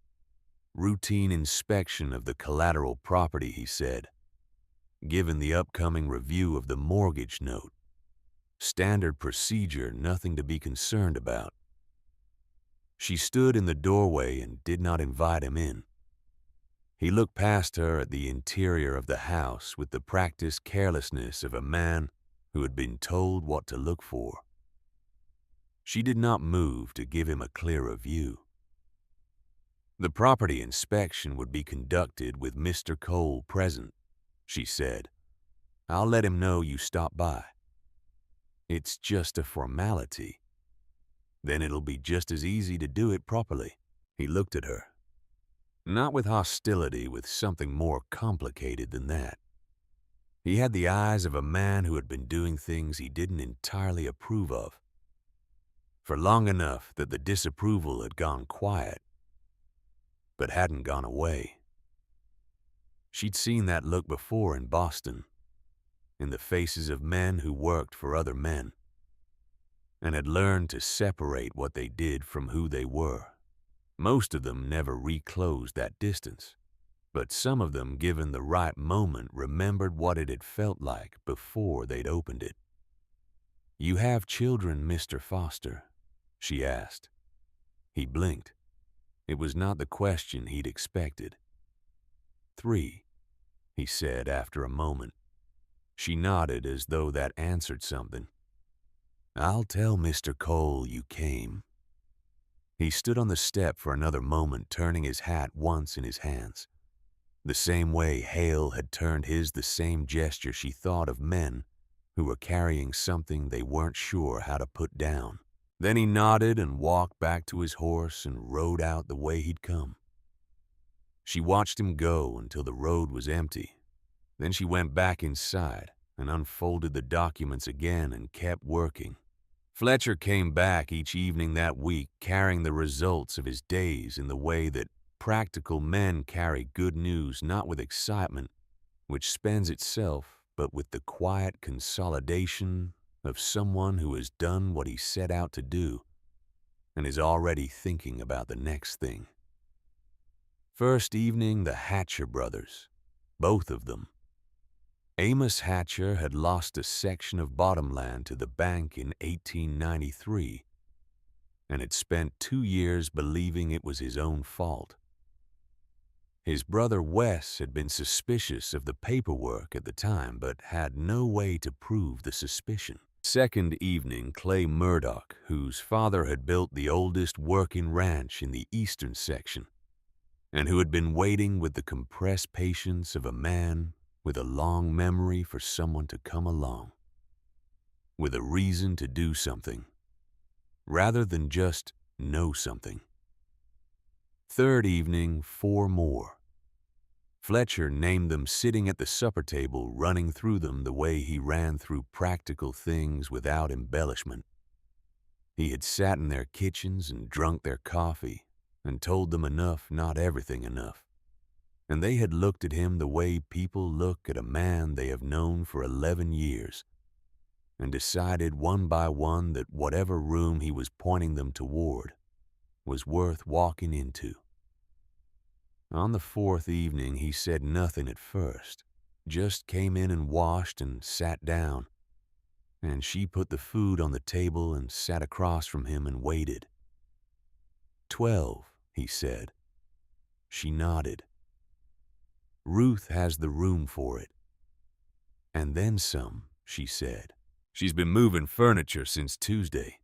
Routine inspection of the collateral property, he said. Given the upcoming review of the mortgage note. Standard procedure, nothing to be concerned about." She stood in the doorway and did not invite him in. He looked past her at the interior of the house with the practiced carelessness of a man who had been told what to look for. She did not move to give him a clearer view. "The property inspection would be conducted with Mr. Cole present," she said. "I'll let him know you stopped by. It's just a formality. Then it'll be just as easy to do it properly." He looked at her. Not with hostility, with something more complicated than that. He had the eyes of a man who had been doing things he didn't entirely approve of, for long enough that the disapproval had gone quiet, but hadn't gone away. She'd seen that look before in Boston, in the faces of men who worked for other men, and had learned to separate what they did from who they were. Most of them never reclosed that distance, but some of them, given the right moment, remembered what it had felt like before they'd opened it. "You have children, Mr. Foster?" she asked. He blinked. It was not the question he'd expected. "3," he said after a moment. She nodded as though that answered something. "I'll tell Mr. Cole you came." He stood on the step for another moment, turning his hat once in his hands. The same way Hale had turned his, the same gesture she thought of men who were carrying something they weren't sure how to put down. Then he nodded and walked back to his horse and rode out the way he'd come. She watched him go until the road was empty. Then she went back inside and unfolded the documents again and kept working. Fletcher came back each evening that week carrying the results of his days in the way that practical men carry good news, not with excitement, which spends itself, but with the quiet consolidation of someone who has done what he set out to do and is already thinking about the next thing. First evening, the Hatcher brothers, both of them. Amos Hatcher had lost a section of bottomland to the bank in 1893 and had spent 2 years believing it was his own fault. His brother Wes had been suspicious of the paperwork at the time but had no way to prove the suspicion. Second evening, Clay Murdoch, whose father had built the oldest working ranch in the eastern section, and who had been waiting with the compressed patience of a man with a long memory for someone to come along, with a reason to do something, rather than just know something. Third evening, 4 more. Fletcher named them sitting at the supper table, running through them the way he ran through practical things without embellishment. He had sat in their kitchens and drunk their coffee and told them enough, not everything enough. And they had looked at him the way people look at a man they have known for 11 years, and decided one by one that whatever room he was pointing them toward was worth walking into. On the 4th evening, he said nothing at first, just came in and washed and sat down, and she put the food on the table and sat across from him and waited. 12, he said. She nodded. Ruth has the room for it. And then some, she said. She's been moving furniture since Tuesday.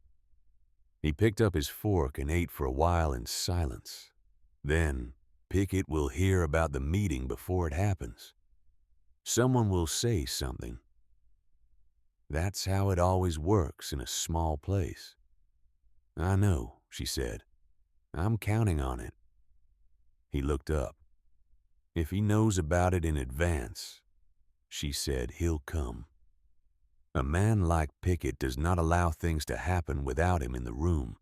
He picked up his fork and ate for a while in silence. Then, Pickett will hear about the meeting before it happens. Someone will say something. That's how it always works in a small place. I know, she said. I'm counting on it. He looked up. If he knows about it in advance, she said, he'll come. A man like Pickett does not allow things to happen without him in the room.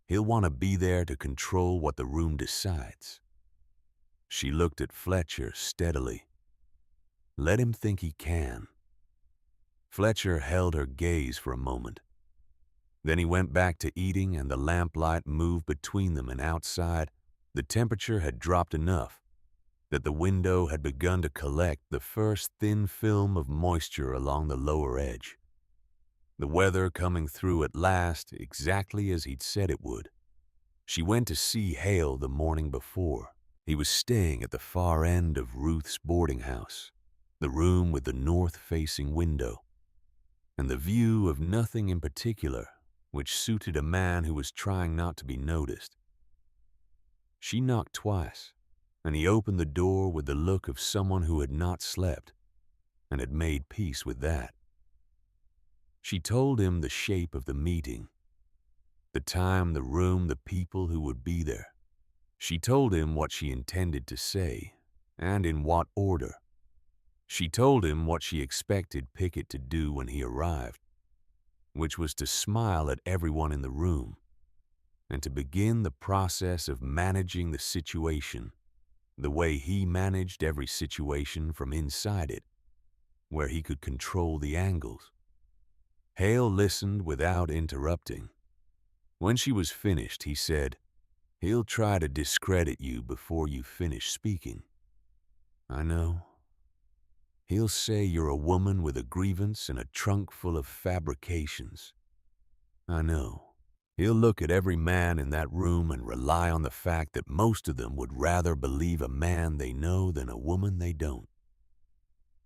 He'll want to be there to control what the room decides. She looked at Fletcher steadily. Let him think he can. Fletcher held her gaze for a moment. Then he went back to eating, and the lamplight moved between them, and outside, the temperature had dropped enough that the window had begun to collect the first thin film of moisture along the lower edge. The weather coming through at last exactly as he'd said it would. She went to see Hale the morning before. He was staying at the far end of Ruth's boarding house, the room with the north-facing window, and the view of nothing in particular, which suited a man who was trying not to be noticed. She knocked twice, and he opened the door with the look of someone who had not slept and had made peace with that. She told him the shape of the meeting, the time, the room, the people who would be there. She told him what she intended to say, and in what order. She told him what she expected Pickett to do when he arrived, which was to smile at everyone in the room, and to begin the process of managing the situation the way he managed every situation from inside it, where he could control the angles. Hale listened without interrupting. When she was finished, he said, He'll try to discredit you before you finish speaking. I know. He'll say you're a woman with a grievance and a trunk full of fabrications. I know. He'll look at every man in that room and rely on the fact that most of them would rather believe a man they know than a woman they don't.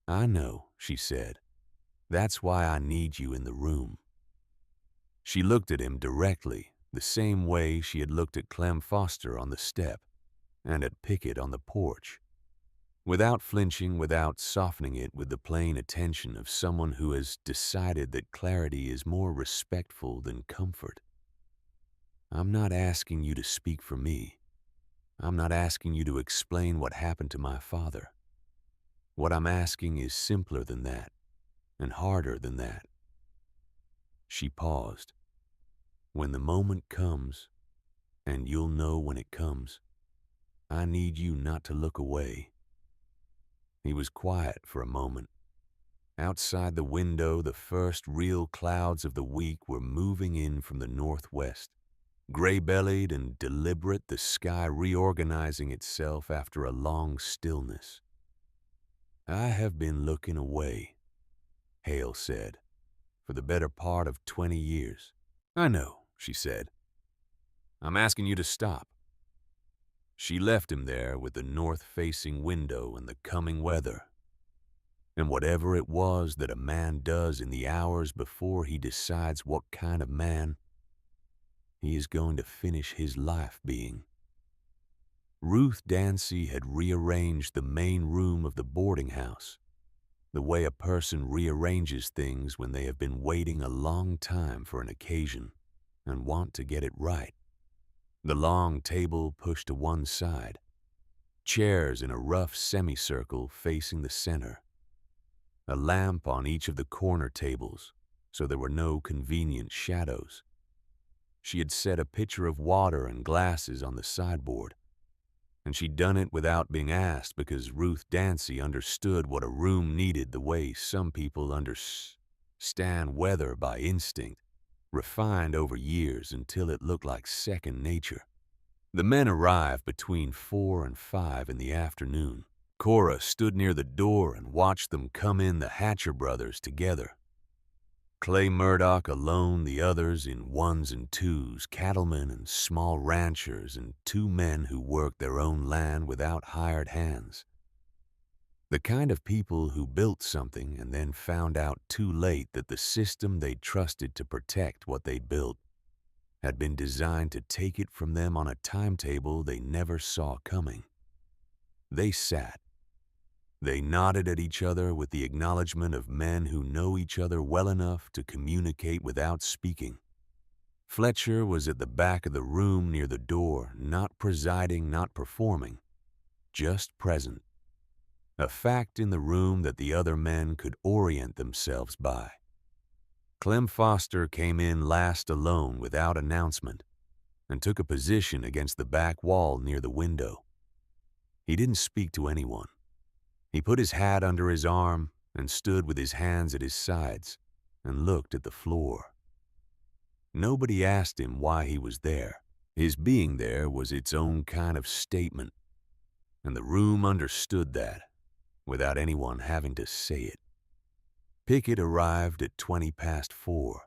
I know, she said. That's why I need you in the room. She looked at him directly, the same way she had looked at Clem Foster on the step and at Pickett on the porch, without flinching, without softening it with the plain attention of someone who has decided that clarity is more respectful than comfort. I'm not asking you to speak for me. I'm not asking you to explain what happened to my father. What I'm asking is simpler than that, and harder than that." She paused. "When the moment comes, and you'll know when it comes, I need you not to look away." He was quiet for a moment. Outside the window, the first real clouds of the week were moving in from the northwest. Gray-bellied and deliberate, the sky reorganizing itself after a long stillness. "I have been looking away," Hale said, "for the better part of 20 years. "I know," she said. "I'm asking you to stop." She left him there with the north-facing window and the coming weather. And whatever it was that a man does in the hours before he decides what kind of man he is going to finish his life being. Ruth Dancy had rearranged the main room of the boarding house, the way a person rearranges things when they have been waiting a long time for an occasion and want to get it right. The long table pushed to one side, chairs in a rough semicircle facing the center, a lamp on each of the corner tables so there were no convenient shadows. She had set a pitcher of water and glasses on the sideboard, and she'd done it without being asked because Ruth Dancy understood what a room needed the way some people understand weather by instinct, refined over years until it looked like second nature. The men arrived between 4 and 5 in the afternoon. Cora stood near the door and watched them come in, the Hatcher brothers together. Clay Murdoch alone, the others in ones and twos, cattlemen and small ranchers, and 2 men who worked their own land without hired hands. The kind of people who built something and then found out too late that the system they'd trusted to protect what they'd built had been designed to take it from them on a timetable they never saw coming. They sat. They nodded at each other with the acknowledgement of men who know each other well enough to communicate without speaking. Fletcher was at the back of the room near the door, not presiding, not performing, just present. A fact in the room that the other men could orient themselves by. Clem Foster came in last alone without announcement and took a position against the back wall near the window. He didn't speak to anyone. He put his hat under his arm and stood with his hands at his sides and looked at the floor. Nobody asked him why he was there. His being there was its own kind of statement, and the room understood that without anyone having to say it. Pickett arrived at 4:20.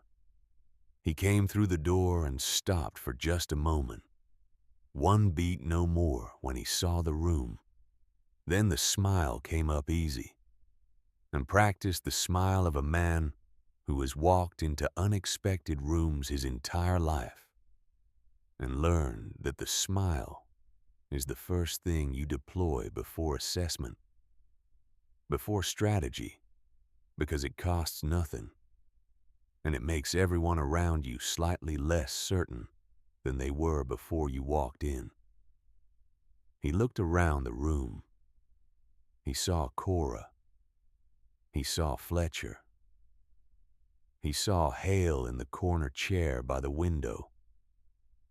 He came through the door and stopped for just a moment. One beat, no more, when he saw the room. Then the smile came up easy, and practiced the smile of a man who has walked into unexpected rooms his entire life and learned that the smile is the first thing you deploy before assessment, before strategy, because it costs nothing, and it makes everyone around you slightly less certain than they were before you walked in. He looked around the room. He saw Cora. He saw Fletcher. He saw Hale in the corner chair by the window,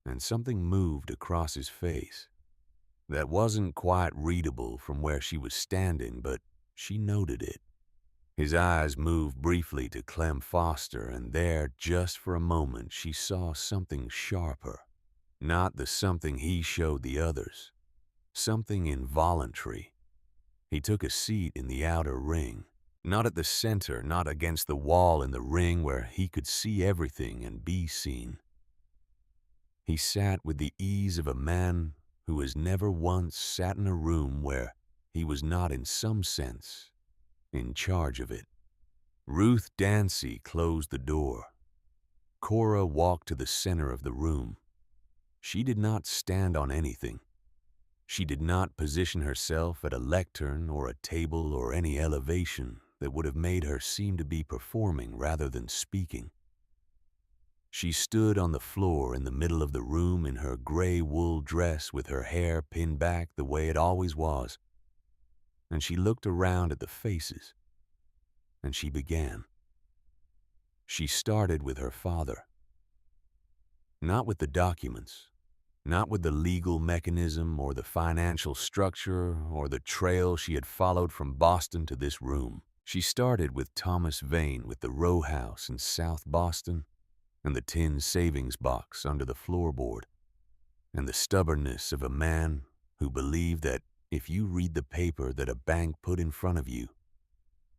and something moved across his face that wasn't quite readable from where she was standing, but she noted it. His eyes moved briefly to Clem Foster, and there, just for a moment, she saw something sharper. Not the something he showed the others. Something involuntary. He took a seat in the outer ring. Not at the center, not against the wall in the ring where he could see everything and be seen. He sat with the ease of a man who has never once sat in a room where he was not in some sense in charge of it. Ruth Dancy closed the door. Cora walked to the center of the room. She did not stand on anything. She did not position herself at a lectern or a table or any elevation that would have made her seem to be performing rather than speaking. She stood on the floor in the middle of the room in her gray wool dress with her hair pinned back the way it always was, and she looked around at the faces, and she began. She started with her father. Not with the documents, not with the legal mechanism or the financial structure or the trail she had followed from Boston to this room. She started with Thomas Vane with the row house in South Boston and the tin savings box under the floorboard, and the stubbornness of a man who believed that if you read the paper that a bank put in front of you,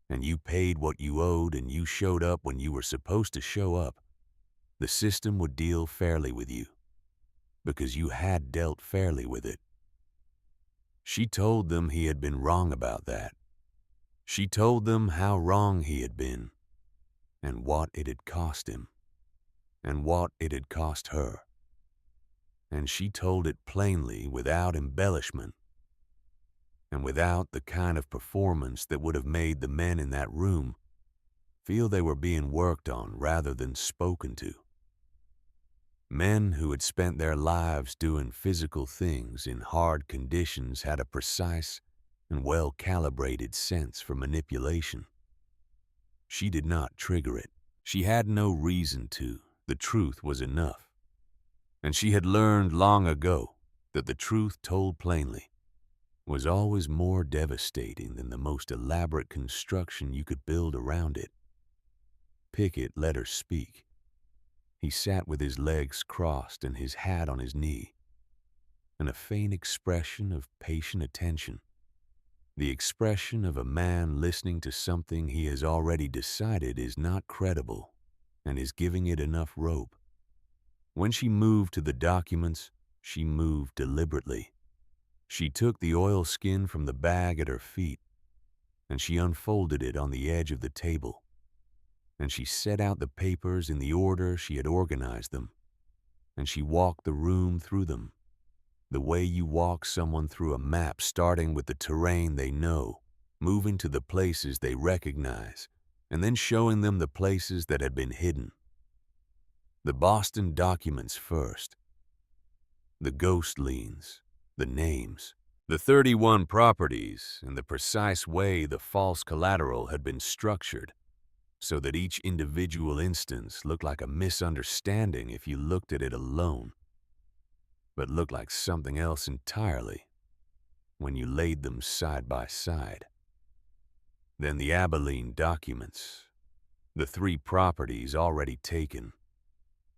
and you paid what you owed and you showed up when you were supposed to show up, the system would deal fairly with you, because you had dealt fairly with it. She told them he had been wrong about that. She told them how wrong he had been, and what it had cost him, and what it had cost her. And she told it plainly, without embellishment, and without the kind of performance that would have made the men in that room feel they were being worked on rather than spoken to. Men who had spent their lives doing physical things in hard conditions had a precise and well-calibrated sense for manipulation. She did not trigger it. She had no reason to. The truth was enough. And she had learned long ago that the truth told plainly was always more devastating than the most elaborate construction you could build around it. Pickett let her speak. He sat with his legs crossed and his hat on his knee, and a faint expression of patient attention, the expression of a man listening to something he has already decided is not credible and is giving it enough rope. When she moved to the documents, she moved deliberately. She took the oilskin from the bag at her feet, and she unfolded it on the edge of the table, and she set out the papers in the order she had organized them, and she walked the room through them, the way you walk someone through a map, starting with the terrain they know, moving to the places they recognize, and then showing them the places that had been hidden. The Boston documents first. The ghost liens, the names, the 31 properties, and the precise way the false collateral had been structured, so that each individual instance looked like a misunderstanding if you looked at it alone, but looked like something else entirely when you laid them side by side. Then the Abilene documents, the 3 properties already taken,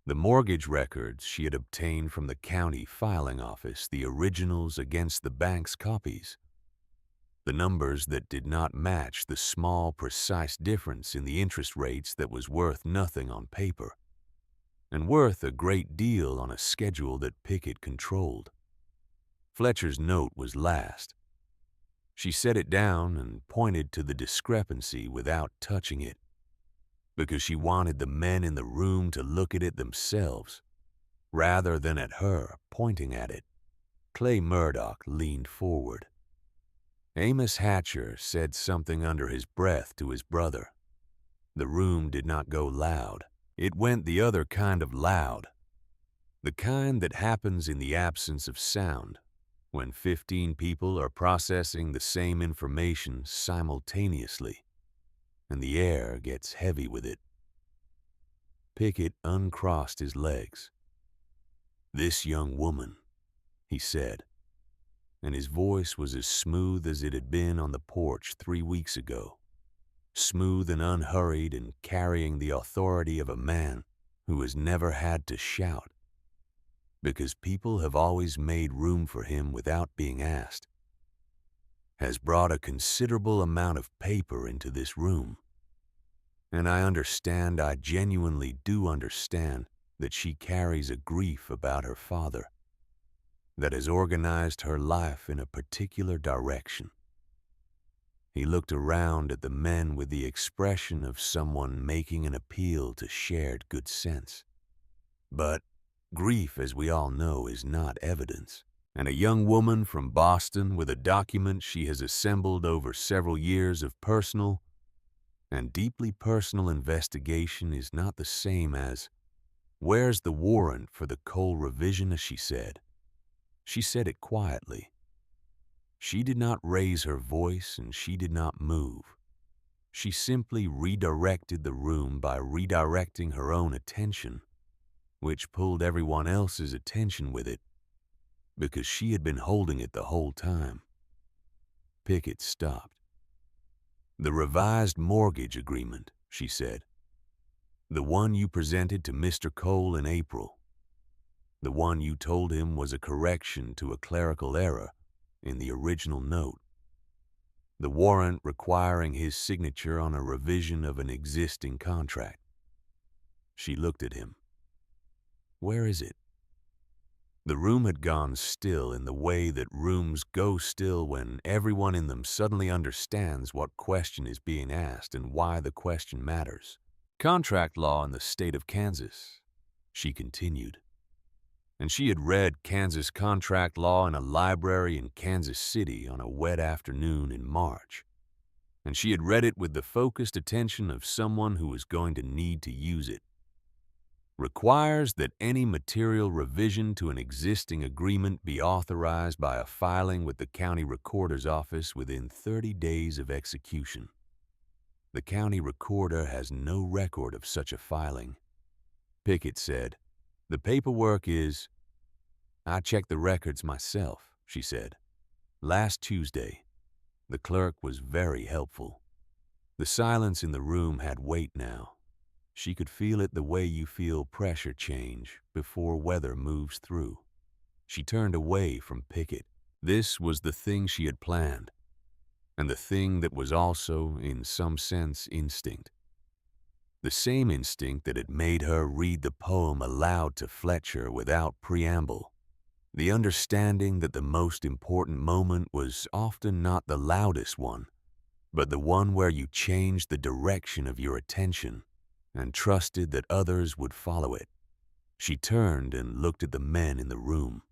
the mortgage records she had obtained from the county filing office, the originals against the bank's copies, the numbers that did not match the small, precise difference in the interest rates that was worth nothing on paper, and worth a great deal on a schedule that Pickett controlled. Fletcher's note was last. She set it down and pointed to the discrepancy without touching it, because she wanted the men in the room to look at it themselves, rather than at her pointing at it. Clay Murdoch leaned forward. Amos Hatcher said something under his breath to his brother. The room did not go loud. It went the other kind of loud, the kind that happens in the absence of sound, when 15 people are processing the same information simultaneously, and the air gets heavy with it. Pickett uncrossed his legs. "This young woman," he said, and his voice was as smooth as it had been on the porch 3 weeks ago, smooth and unhurried and carrying the authority of a man who has never had to shout, because people have always made room for him without being asked, "has brought a considerable amount of paper into this room. And I genuinely do understand that she carries a grief about her father that has organized her life in a particular direction." He looked around at the men with the expression of someone making an appeal to shared good sense. But grief, as we all know, is not evidence, and a young woman from Boston with a document she has assembled over several years of personal and deeply personal investigation is not the same as "Where's the warrant for the coal revision?" she said. She said it quietly. She did not raise her voice and she did not move. She simply redirected the room by redirecting her own attention, which pulled everyone else's attention with it, because she had been holding it the whole time. Pickett stopped. "The revised mortgage agreement," she said. "The one you presented to Mr. Cole in April. The one you told him was a correction to a clerical error in the original note. The warrant requiring his signature on a revision of an existing contract." She looked at him. "Where is it?" The room had gone still in the way that rooms go still when everyone in them suddenly understands what question is being asked and why the question matters. "Contract law in the state of Kansas," she continued. And she had read Kansas contract law in a library in Kansas City on a wet afternoon in March. And she had read it with the focused attention of someone who was going to need to use it. "Requires that any material revision to an existing agreement be authorized by a filing with the county recorder's office within 30 days of execution. The county recorder has no record of such a filing." Pickett said, "The paperwork is—" "I checked the records myself," she said. "Last Tuesday." The clerk was very helpful. The silence in the room had weight now. She could feel it the way you feel pressure change before weather moves through. She turned away from Pickett. This was the thing she had planned, and the thing that was also, in some sense, instinct. The same instinct that had made her read the poem aloud to Fletcher without preamble. The understanding that the most important moment was often not the loudest one, but the one where you changed the direction of your attention and trusted that others would follow it. She turned and looked at the men in the room,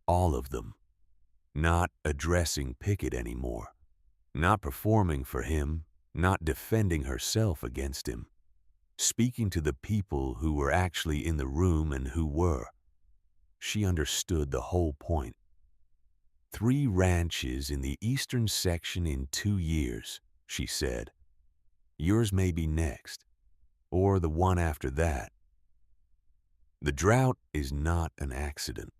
all of them, not addressing Pickett anymore, not performing for him, not defending herself against him, speaking to the people who were actually in the room and who were. She understood the whole point. 3 ranches in the eastern section in 2 years, she said. Yours may be next, or the one after that. The drought is not an accident.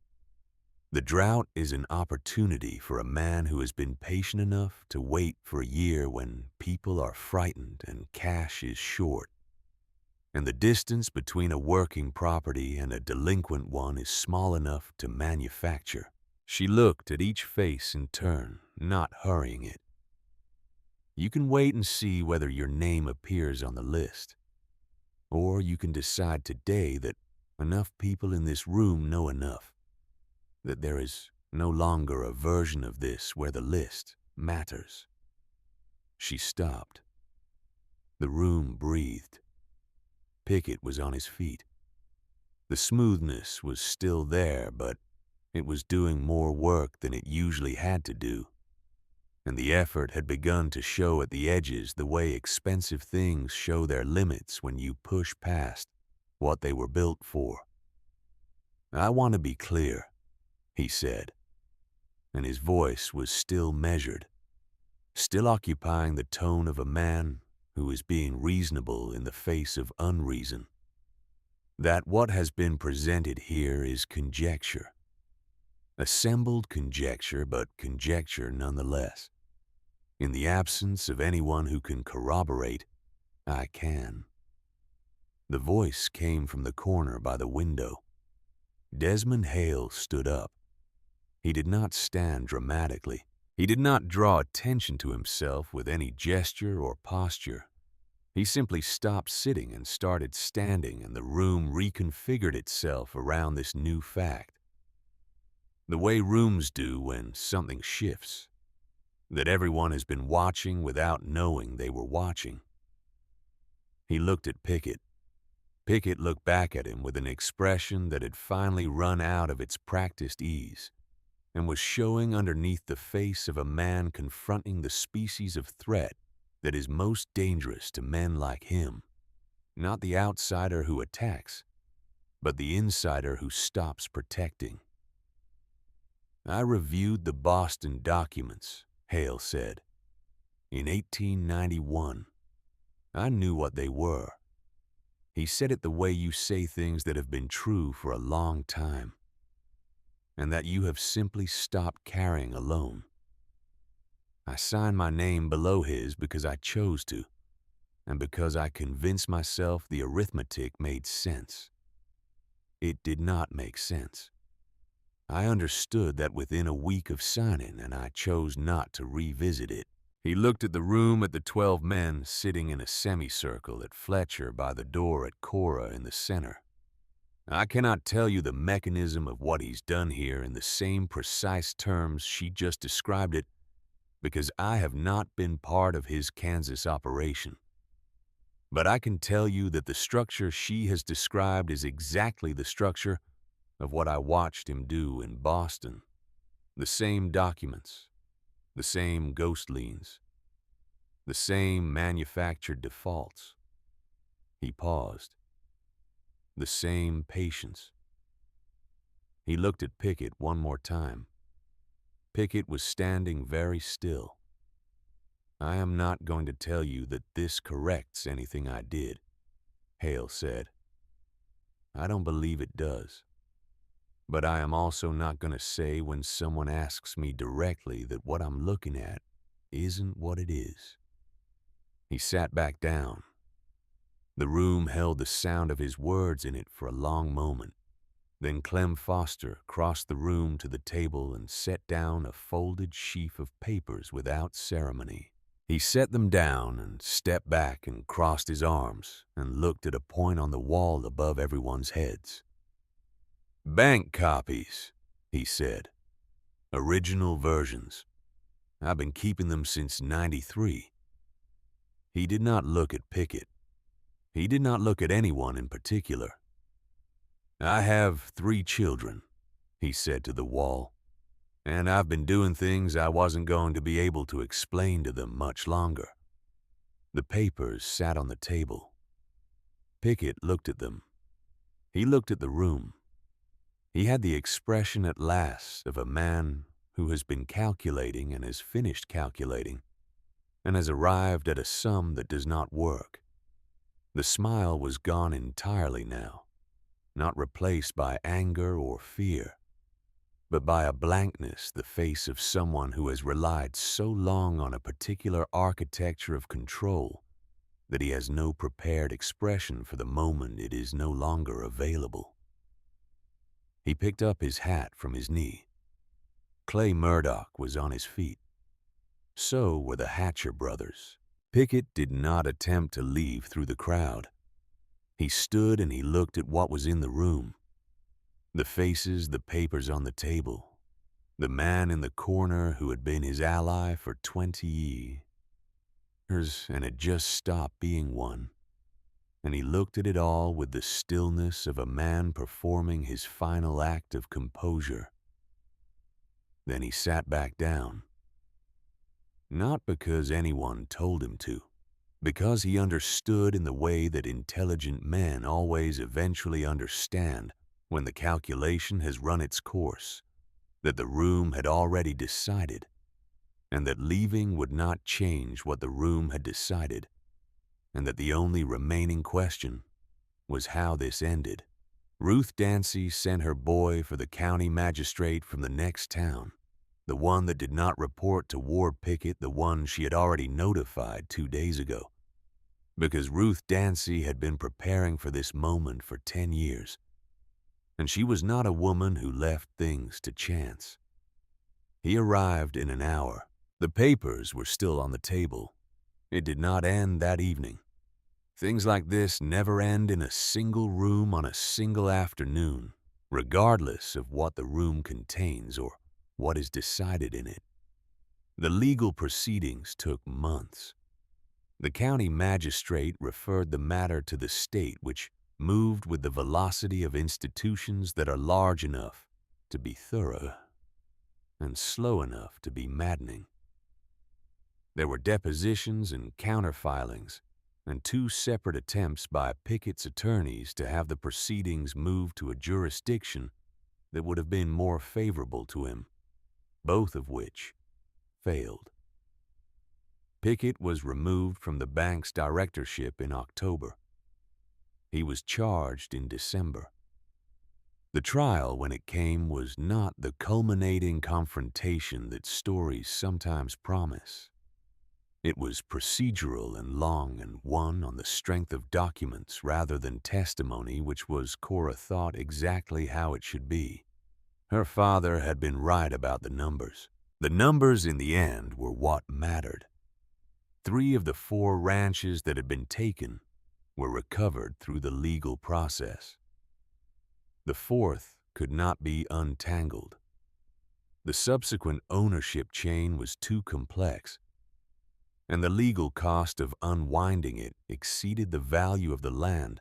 The drought is an opportunity for a man who has been patient enough to wait for a year when people are frightened and cash is short. And the distance between a working property and a delinquent one is small enough to manufacture. She looked at each face in turn, not hurrying it. You can wait and see whether your name appears on the list. Or you can decide today that enough people in this room know enough, that there is no longer a version of this where the list matters. She stopped. The room breathed. Pickett was on his feet. The smoothness was still there, but it was doing more work than it usually had to do, and the effort had begun to show at the edges the way expensive things show their limits when you push past what they were built for. "I want to be clear," he said, and his voice was still measured, still occupying the tone of a man who is being reasonable in the face of unreason, "that what has been presented here is conjecture. Assembled conjecture, but conjecture nonetheless. In the absence of anyone who can corroborate, I can." The voice came from the corner by the window. Desmond Hale stood up. He did not stand dramatically. He did not draw attention to himself with any gesture or posture. He simply stopped sitting and started standing, and the room reconfigured itself around this new fact. The way rooms do when something shifts, that everyone has been watching without knowing they were watching. He looked at Pickett. Pickett looked back at him with an expression that had finally run out of its practiced ease and was showing underneath the face of a man confronting the species of threat that is most dangerous to men like him. Not the outsider who attacks, but the insider who stops protecting. I reviewed the Boston documents, Hale said. In 1891, I knew what they were. He said it the way you say things that have been true for a long time, and that you have simply stopped carrying alone. I signed my name below his because I chose to, and because I convinced myself the arithmetic made sense. It did not make sense. I understood that within a week of signing, and I chose not to revisit it. He looked at the room, at the 12 men sitting in a semicircle, at Fletcher by the door, at Cora in the center. I cannot tell you the mechanism of what he's done here in the same precise terms she just described it, because I have not been part of his Kansas operation. But I can tell you that the structure she has described is exactly the structure of what I watched him do in Boston. The same documents, the same ghost liens, the same manufactured defaults. He paused. The same patience. He looked at Pickett one more time. Pickett was standing very still. I am not going to tell you that this corrects anything I did, Hale said. I don't believe it does. But I am also not going to say when someone asks me directly that what I'm looking at isn't what it is. He sat back down. The room held the sound of his words in it for a long moment. Then Clem Foster crossed the room to the table and set down a folded sheaf of papers without ceremony. He set them down and stepped back and crossed his arms and looked at a point on the wall above everyone's heads. Bank copies, he said. Original versions. I've been keeping them since '93. He did not look at Pickett. He did not look at anyone in particular. I have 3 children, he said to the wall, and I've been doing things I wasn't going to be able to explain to them much longer. The papers sat on the table. Pickett looked at them. He looked at the room. He had the expression at last of a man who has been calculating and has finished calculating and has arrived at a sum that does not work. The smile was gone entirely now, not replaced by anger or fear, but by a blankness, the face of someone who has relied so long on a particular architecture of control that he has no prepared expression for the moment it is no longer available. He picked up his hat from his knee. Clay Murdoch was on his feet. So were the Hatcher brothers. Pickett did not attempt to leave through the crowd. He stood and he looked at what was in the room. The faces, the papers on the table. The man in the corner who had been his ally for 20 years and had just stopped being one. And he looked at it all with the stillness of a man performing his final act of composure. Then he sat back down. Not because anyone told him to, because he understood in the way that intelligent men always eventually understand when the calculation has run its course, that the room had already decided, and that leaving would not change what the room had decided, and that the only remaining question was how this ended. Ruth Dancy sent her boy for the county magistrate from the next town, the one that did not report to Ward Pickett, the one she had already notified 2 days ago, because Ruth Dancy had been preparing for this moment for 10 years, and she was not a woman who left things to chance. He arrived in an hour. The papers were still on the table. It did not end that evening. Things like this never end in a single room on a single afternoon, regardless of what the room contains or what is decided in it. The legal proceedings took months. The county magistrate referred the matter to the state, which moved with the velocity of institutions that are large enough to be thorough and slow enough to be maddening. There were depositions and counterfilings, and 2 separate attempts by Pickett's attorneys to have the proceedings moved to a jurisdiction that would have been more favorable to him, both of which failed. Pickett was removed from the bank's directorship in October. He was charged in December. The trial, when it came, was not the culminating confrontation that stories sometimes promise. It was procedural and long and won on the strength of documents rather than testimony, which was, Cora thought, exactly how it should be. Her father had been right about the numbers. The numbers in the end were what mattered. 3 of the 4 ranches that had been taken were recovered through the legal process. The 4th could not be untangled. The subsequent ownership chain was too complex, and the legal cost of unwinding it exceeded the value of the land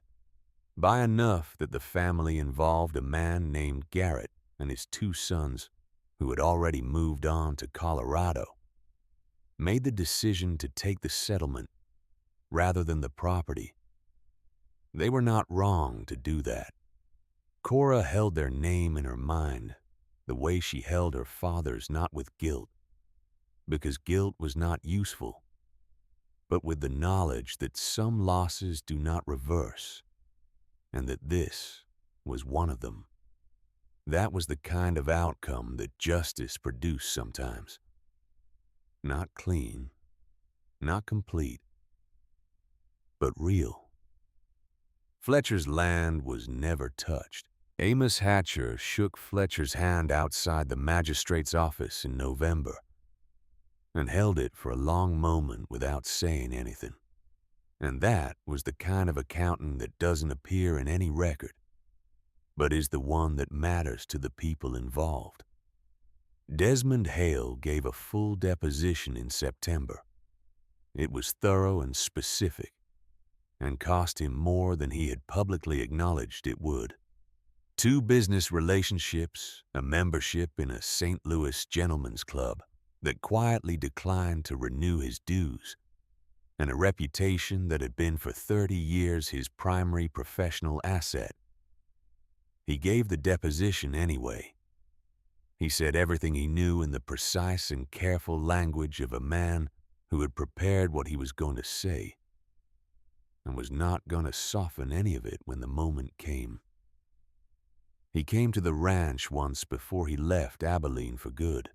by enough that the family involved a man named Garrett and his 2 sons, who had already moved on to Colorado, made the decision to take the settlement rather than the property. They were not wrong to do that. Cora held their name in her mind the way she held her father's, not with guilt, because guilt was not useful, but with the knowledge that some losses do not reverse, and that this was one of them. That was the kind of outcome that justice produced sometimes. Not clean, not complete, but real. Fletcher's land was never touched. Amos Hatcher shook Fletcher's hand outside the magistrate's office in November and held it for a long moment without saying anything. And that was the kind of accounting that doesn't appear in any record, but is the one that matters to the people involved. Desmond Hale gave a full deposition in September. It was thorough and specific, and cost him more than he had publicly acknowledged it would. 2 business relationships, a membership in a St. Louis gentlemen's club that quietly declined to renew his dues, and a reputation that had been for 30 years his primary professional asset. He gave the deposition anyway. He said everything he knew in the precise and careful language of a man who had prepared what he was going to say and was not going to soften any of it when the moment came. He came to the ranch once before he left Abilene for good.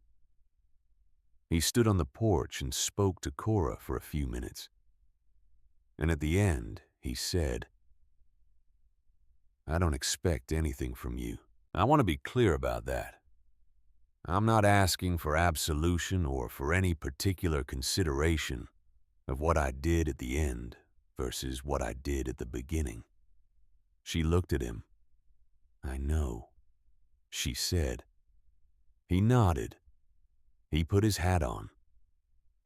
He stood on the porch and spoke to Cora for a few minutes. And at the end, he said, "I don't expect anything from you. I want to be clear about that. I'm not asking for absolution or for any particular consideration of what I did at the end versus what I did at the beginning." She looked at him. "I know," she said. He nodded. He put his hat on.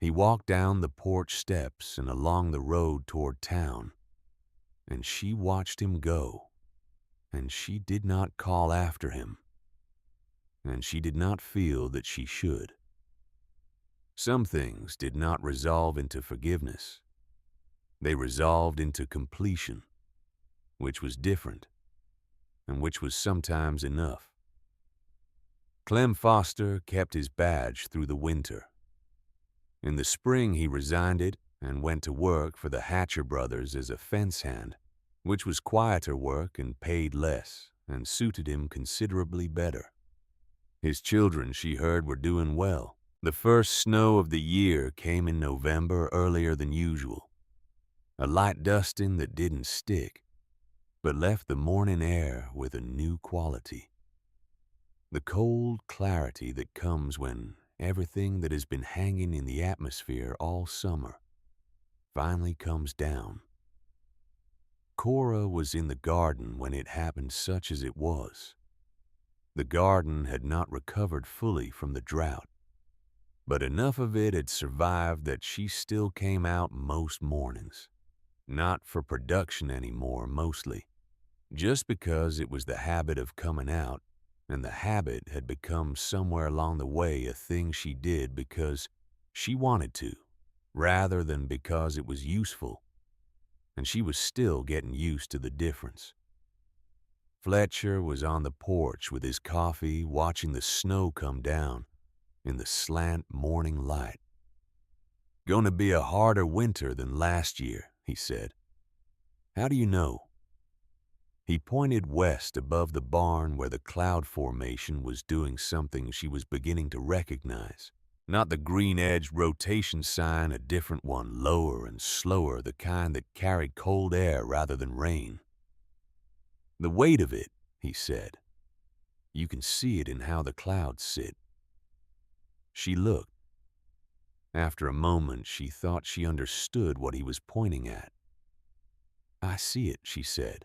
He walked down the porch steps and along the road toward town, and she watched him go, and she did not call after him, and she did not feel that she should. Some things did not resolve into forgiveness. They resolved into completion, which was different, and which was sometimes enough. Clem Foster kept his badge through the winter. In the spring he resigned it and went to work for the Hatcher brothers as a fence hand, which was quieter work and paid less and suited him considerably better. His children, she heard, were doing well. The first snow of the year came in November earlier than usual. A light dusting that didn't stick, but left the morning air with a new quality. The cold clarity that comes when everything that has been hanging in the atmosphere all summer finally comes down. Cora was in the garden when it happened, such as it was. The garden had not recovered fully from the drought, but enough of it had survived that she still came out most mornings. Not for production anymore, mostly, just because it was the habit of coming out, and the habit had become somewhere along the way a thing she did because she wanted to, rather than because it was useful. and she was still getting used to the difference. Fletcher was on the porch with his coffee, watching the snow come down in the slant morning light. "Gonna be a harder winter than last year," he said. "How do you know?" He pointed west above the barn where the cloud formation was doing something she was beginning to recognize. Not the green-edged rotation sign, a different one, lower and slower, the kind that carried cold air rather than rain. "The weight of it," he said. "You can see it in how the clouds sit." She looked. After a moment, she thought she understood what he was pointing at. "I see it," she said.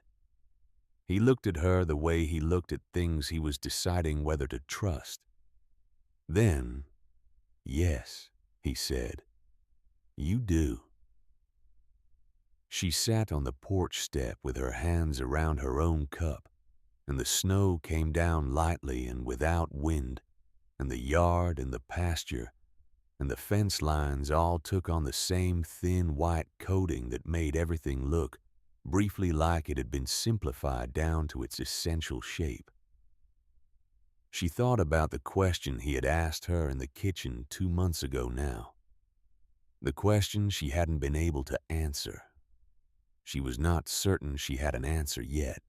He looked at her the way he looked at things he was deciding whether to trust. Then, "Yes," he said, "you do." She sat on the porch step with her hands around her own cup, and the snow came down lightly and without wind, and the yard and the pasture and the fence lines all took on the same thin white coating that made everything look briefly like it had been simplified down to its essential shape. She thought about the question he had asked her in the kitchen 2 months ago now. The question she hadn't been able to answer. She was not certain she had an answer yet,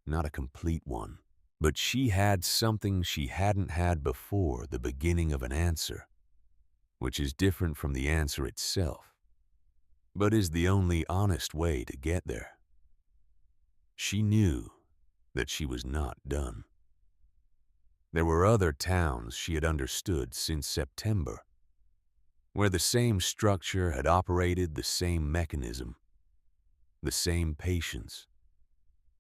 not a complete one. But she had something she hadn't had before, the beginning of an answer, which is different from the answer itself, but is the only honest way to get there. She knew that she was not done. There were other towns she had understood since September, where the same structure had operated, the same mechanism, the same patience,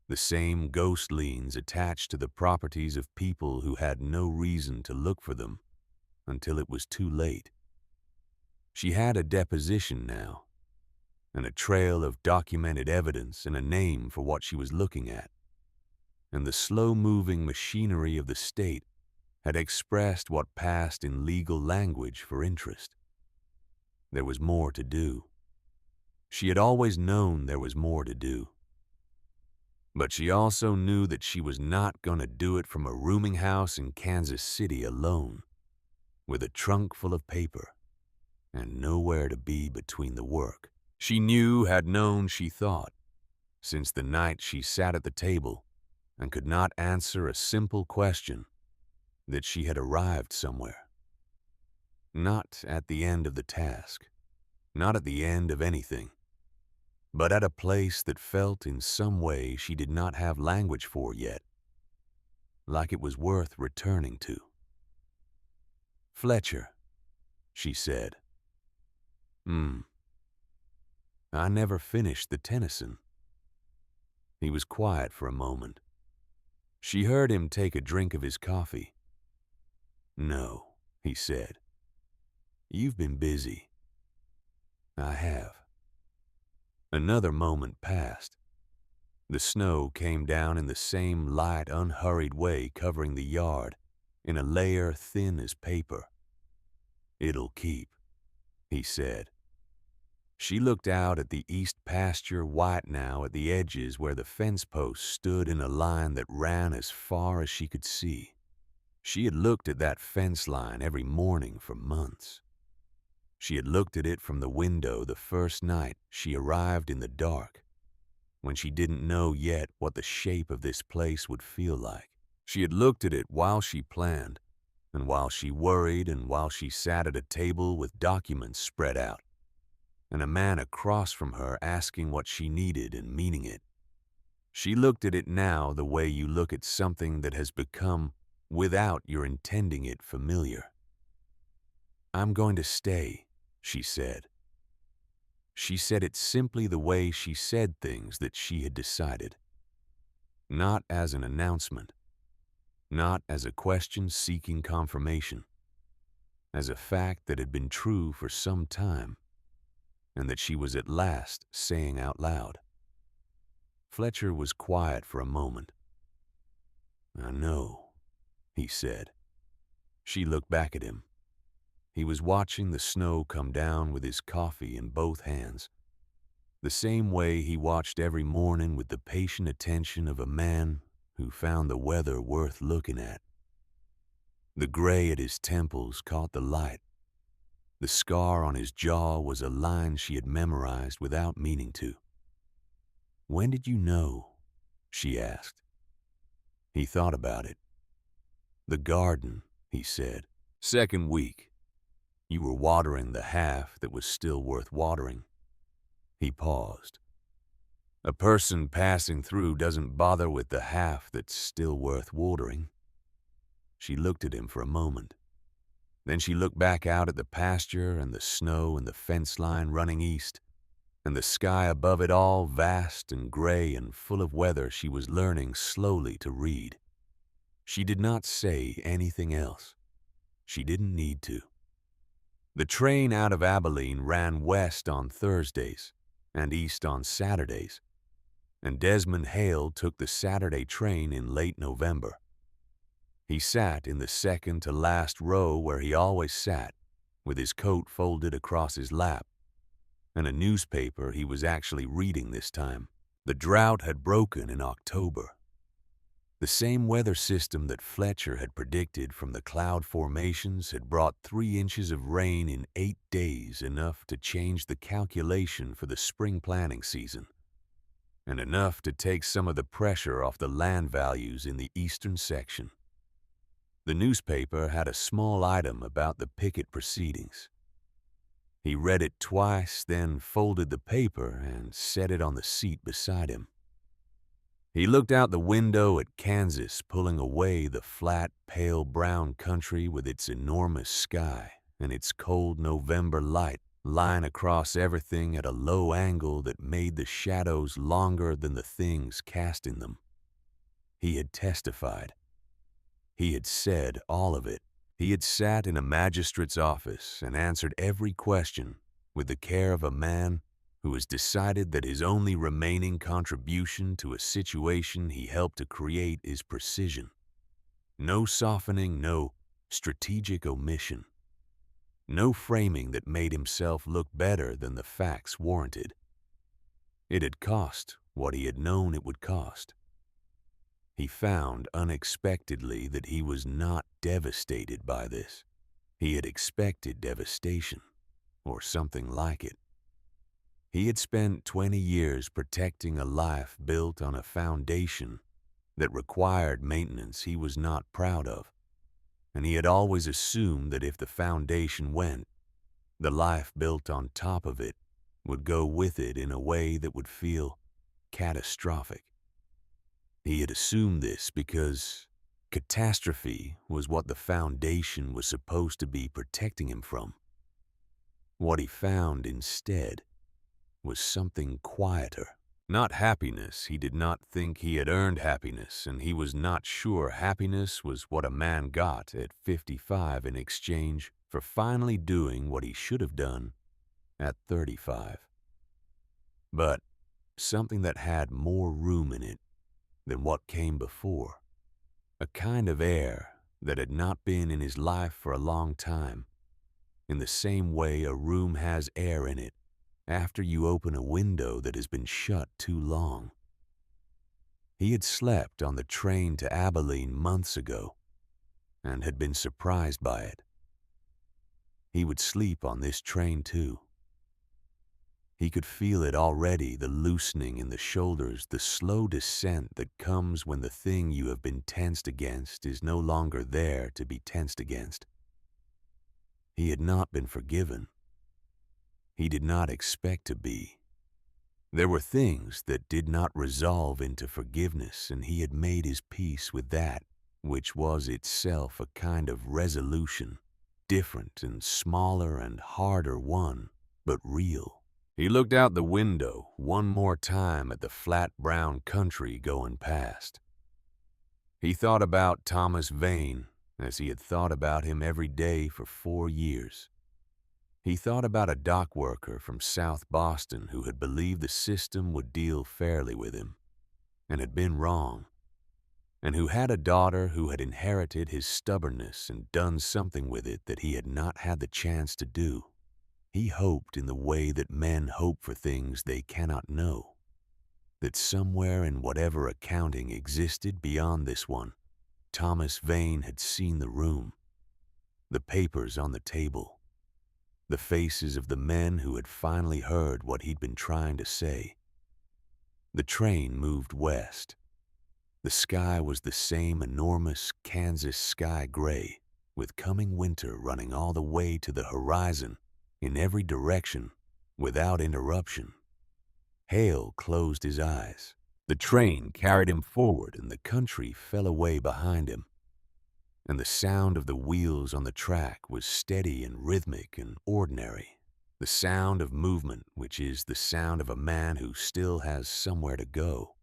the same ghost liens attached to the properties of people who had no reason to look for them until it was too late. She had a deposition now, and a trail of documented evidence and a name for what she was looking at. And the slow-moving machinery of the state had expressed what passed in legal language for interest. There was more to do. She had always known there was more to do. But she also knew that she was not going to do it from a rooming house in Kansas City alone, with a trunk full of paper, and nowhere to be between the work. She knew, had known, she thought, since the night she sat at the table and could not answer a simple question, that she had arrived somewhere. Not at the end of the task, not at the end of anything, but at a place that felt in some way she did not have language for yet, like it was worth returning to. "Fletcher," she said. I never finished the Tennyson." He was quiet for a moment. She heard him take a drink of his coffee. "No," he said. "You've been busy." "I have." Another moment passed. The snow came down in the same light, unhurried way, covering the yard in a layer thin as paper. "It'll keep," he said. She looked out at the east pasture, white now at the edges where the fence posts stood in a line that ran as far as she could see. She had looked at that fence line every morning for months. She had looked at it from the window the first night she arrived in the dark, when she didn't know yet what the shape of this place would feel like. She had looked at it while she planned, and while she worried, and while she sat at a table with documents spread out, and a man across from her asking what she needed and meaning it. She looked at it now the way you look at something that has become, without your intending it, familiar. "I'm going to stay," she said. She said it simply the way she said things that she had decided. Not as an announcement, not as a question seeking confirmation, as a fact that had been true for some time, and that she was at last saying out loud. Fletcher was quiet for a moment. "I know," he said. She looked back at him. He was watching the snow come down with his coffee in both hands. the same way he watched every morning with the patient attention of a man who found the weather worth looking at. The gray at his temples caught the light. The scar on his jaw was a line she had memorized without meaning to. "When did you know?" she asked. He thought about it. "The garden," he said. "Second week. You were watering the half that was still worth watering." He paused. "A person passing through doesn't bother with the half that's still worth watering." She looked at him for a moment. Then she looked back out at the pasture and the snow and the fence line running east, and the sky above it all vast and gray and full of weather she was learning slowly to read. She did not say anything else. She didn't need to. The train out of Abilene ran west on Thursdays and east on Saturdays, and Desmond Hale took the Saturday train in late November. He sat in the second to last row where he always sat, with his coat folded across his lap, and a newspaper he was actually reading this time. The drought had broken in October. The same weather system that Fletcher had predicted from the cloud formations had brought 3 inches of rain in 8 days, enough to change the calculation for the spring planting season, and enough to take some of the pressure off the land values in the eastern section. The newspaper had a small item about the picket proceedings. He read it twice, then folded the paper and set it on the seat beside him. He looked out the window at Kansas pulling away the flat, pale brown country with its enormous sky and its cold November light lying across everything at a low angle that made the shadows longer than the things cast in them. He had testified. He had said all of it. He had sat in a magistrate's office and answered every question with the care of a man who has decided that his only remaining contribution to a situation he helped to create is precision. No softening, no strategic omission. No framing that made himself look better than the facts warranted. It had cost what he had known it would cost. He found unexpectedly that he was not devastated by this. He had expected devastation, or something like it. He had spent 20 years protecting a life built on a foundation that required maintenance he was not proud of, and he had always assumed that if the foundation went, the life built on top of it would go with it in a way that would feel catastrophic. He had assumed this because catastrophe was what the foundation was supposed to be protecting him from. What he found instead was something quieter. Not happiness. He did not think he had earned happiness, and he was not sure happiness was what a man got at 55 in exchange for finally doing what he should have done at 35. But something that had more room in it than what came before. A kind of air that had not been in his life for a long time, in the same way a room has air in it after you open a window that has been shut too long. He had slept on the train to Abilene months ago and had been surprised by it. He would sleep on this train too. He could feel it already, the loosening in the shoulders, the slow descent that comes when the thing you have been tensed against is no longer there to be tensed against. He had not been forgiven. He did not expect to be. There were things that did not resolve into forgiveness, and he had made his peace with that, which was itself a kind of resolution, different and smaller and harder one, but real. He looked out the window one more time at the flat brown country going past. He thought about Thomas Vane as he had thought about him every day for 4 years. He thought about a dock worker from South Boston who had believed the system would deal fairly with him, and had been wrong, and who had a daughter who had inherited his stubbornness and done something with it that he had not had the chance to do. He hoped in the way that men hope for things they cannot know, that somewhere in whatever accounting existed beyond this one, Thomas Vane had seen the room, the papers on the table, the faces of the men who had finally heard what he'd been trying to say. The train moved west. The sky was the same enormous Kansas sky gray, with coming winter running all the way to the horizon in every direction without interruption. Hale closed his eyes. The train carried him forward and the country fell away behind him. And the sound of the wheels on the track was steady and rhythmic and ordinary. The sound of movement, which is the sound of a man who still has somewhere to go.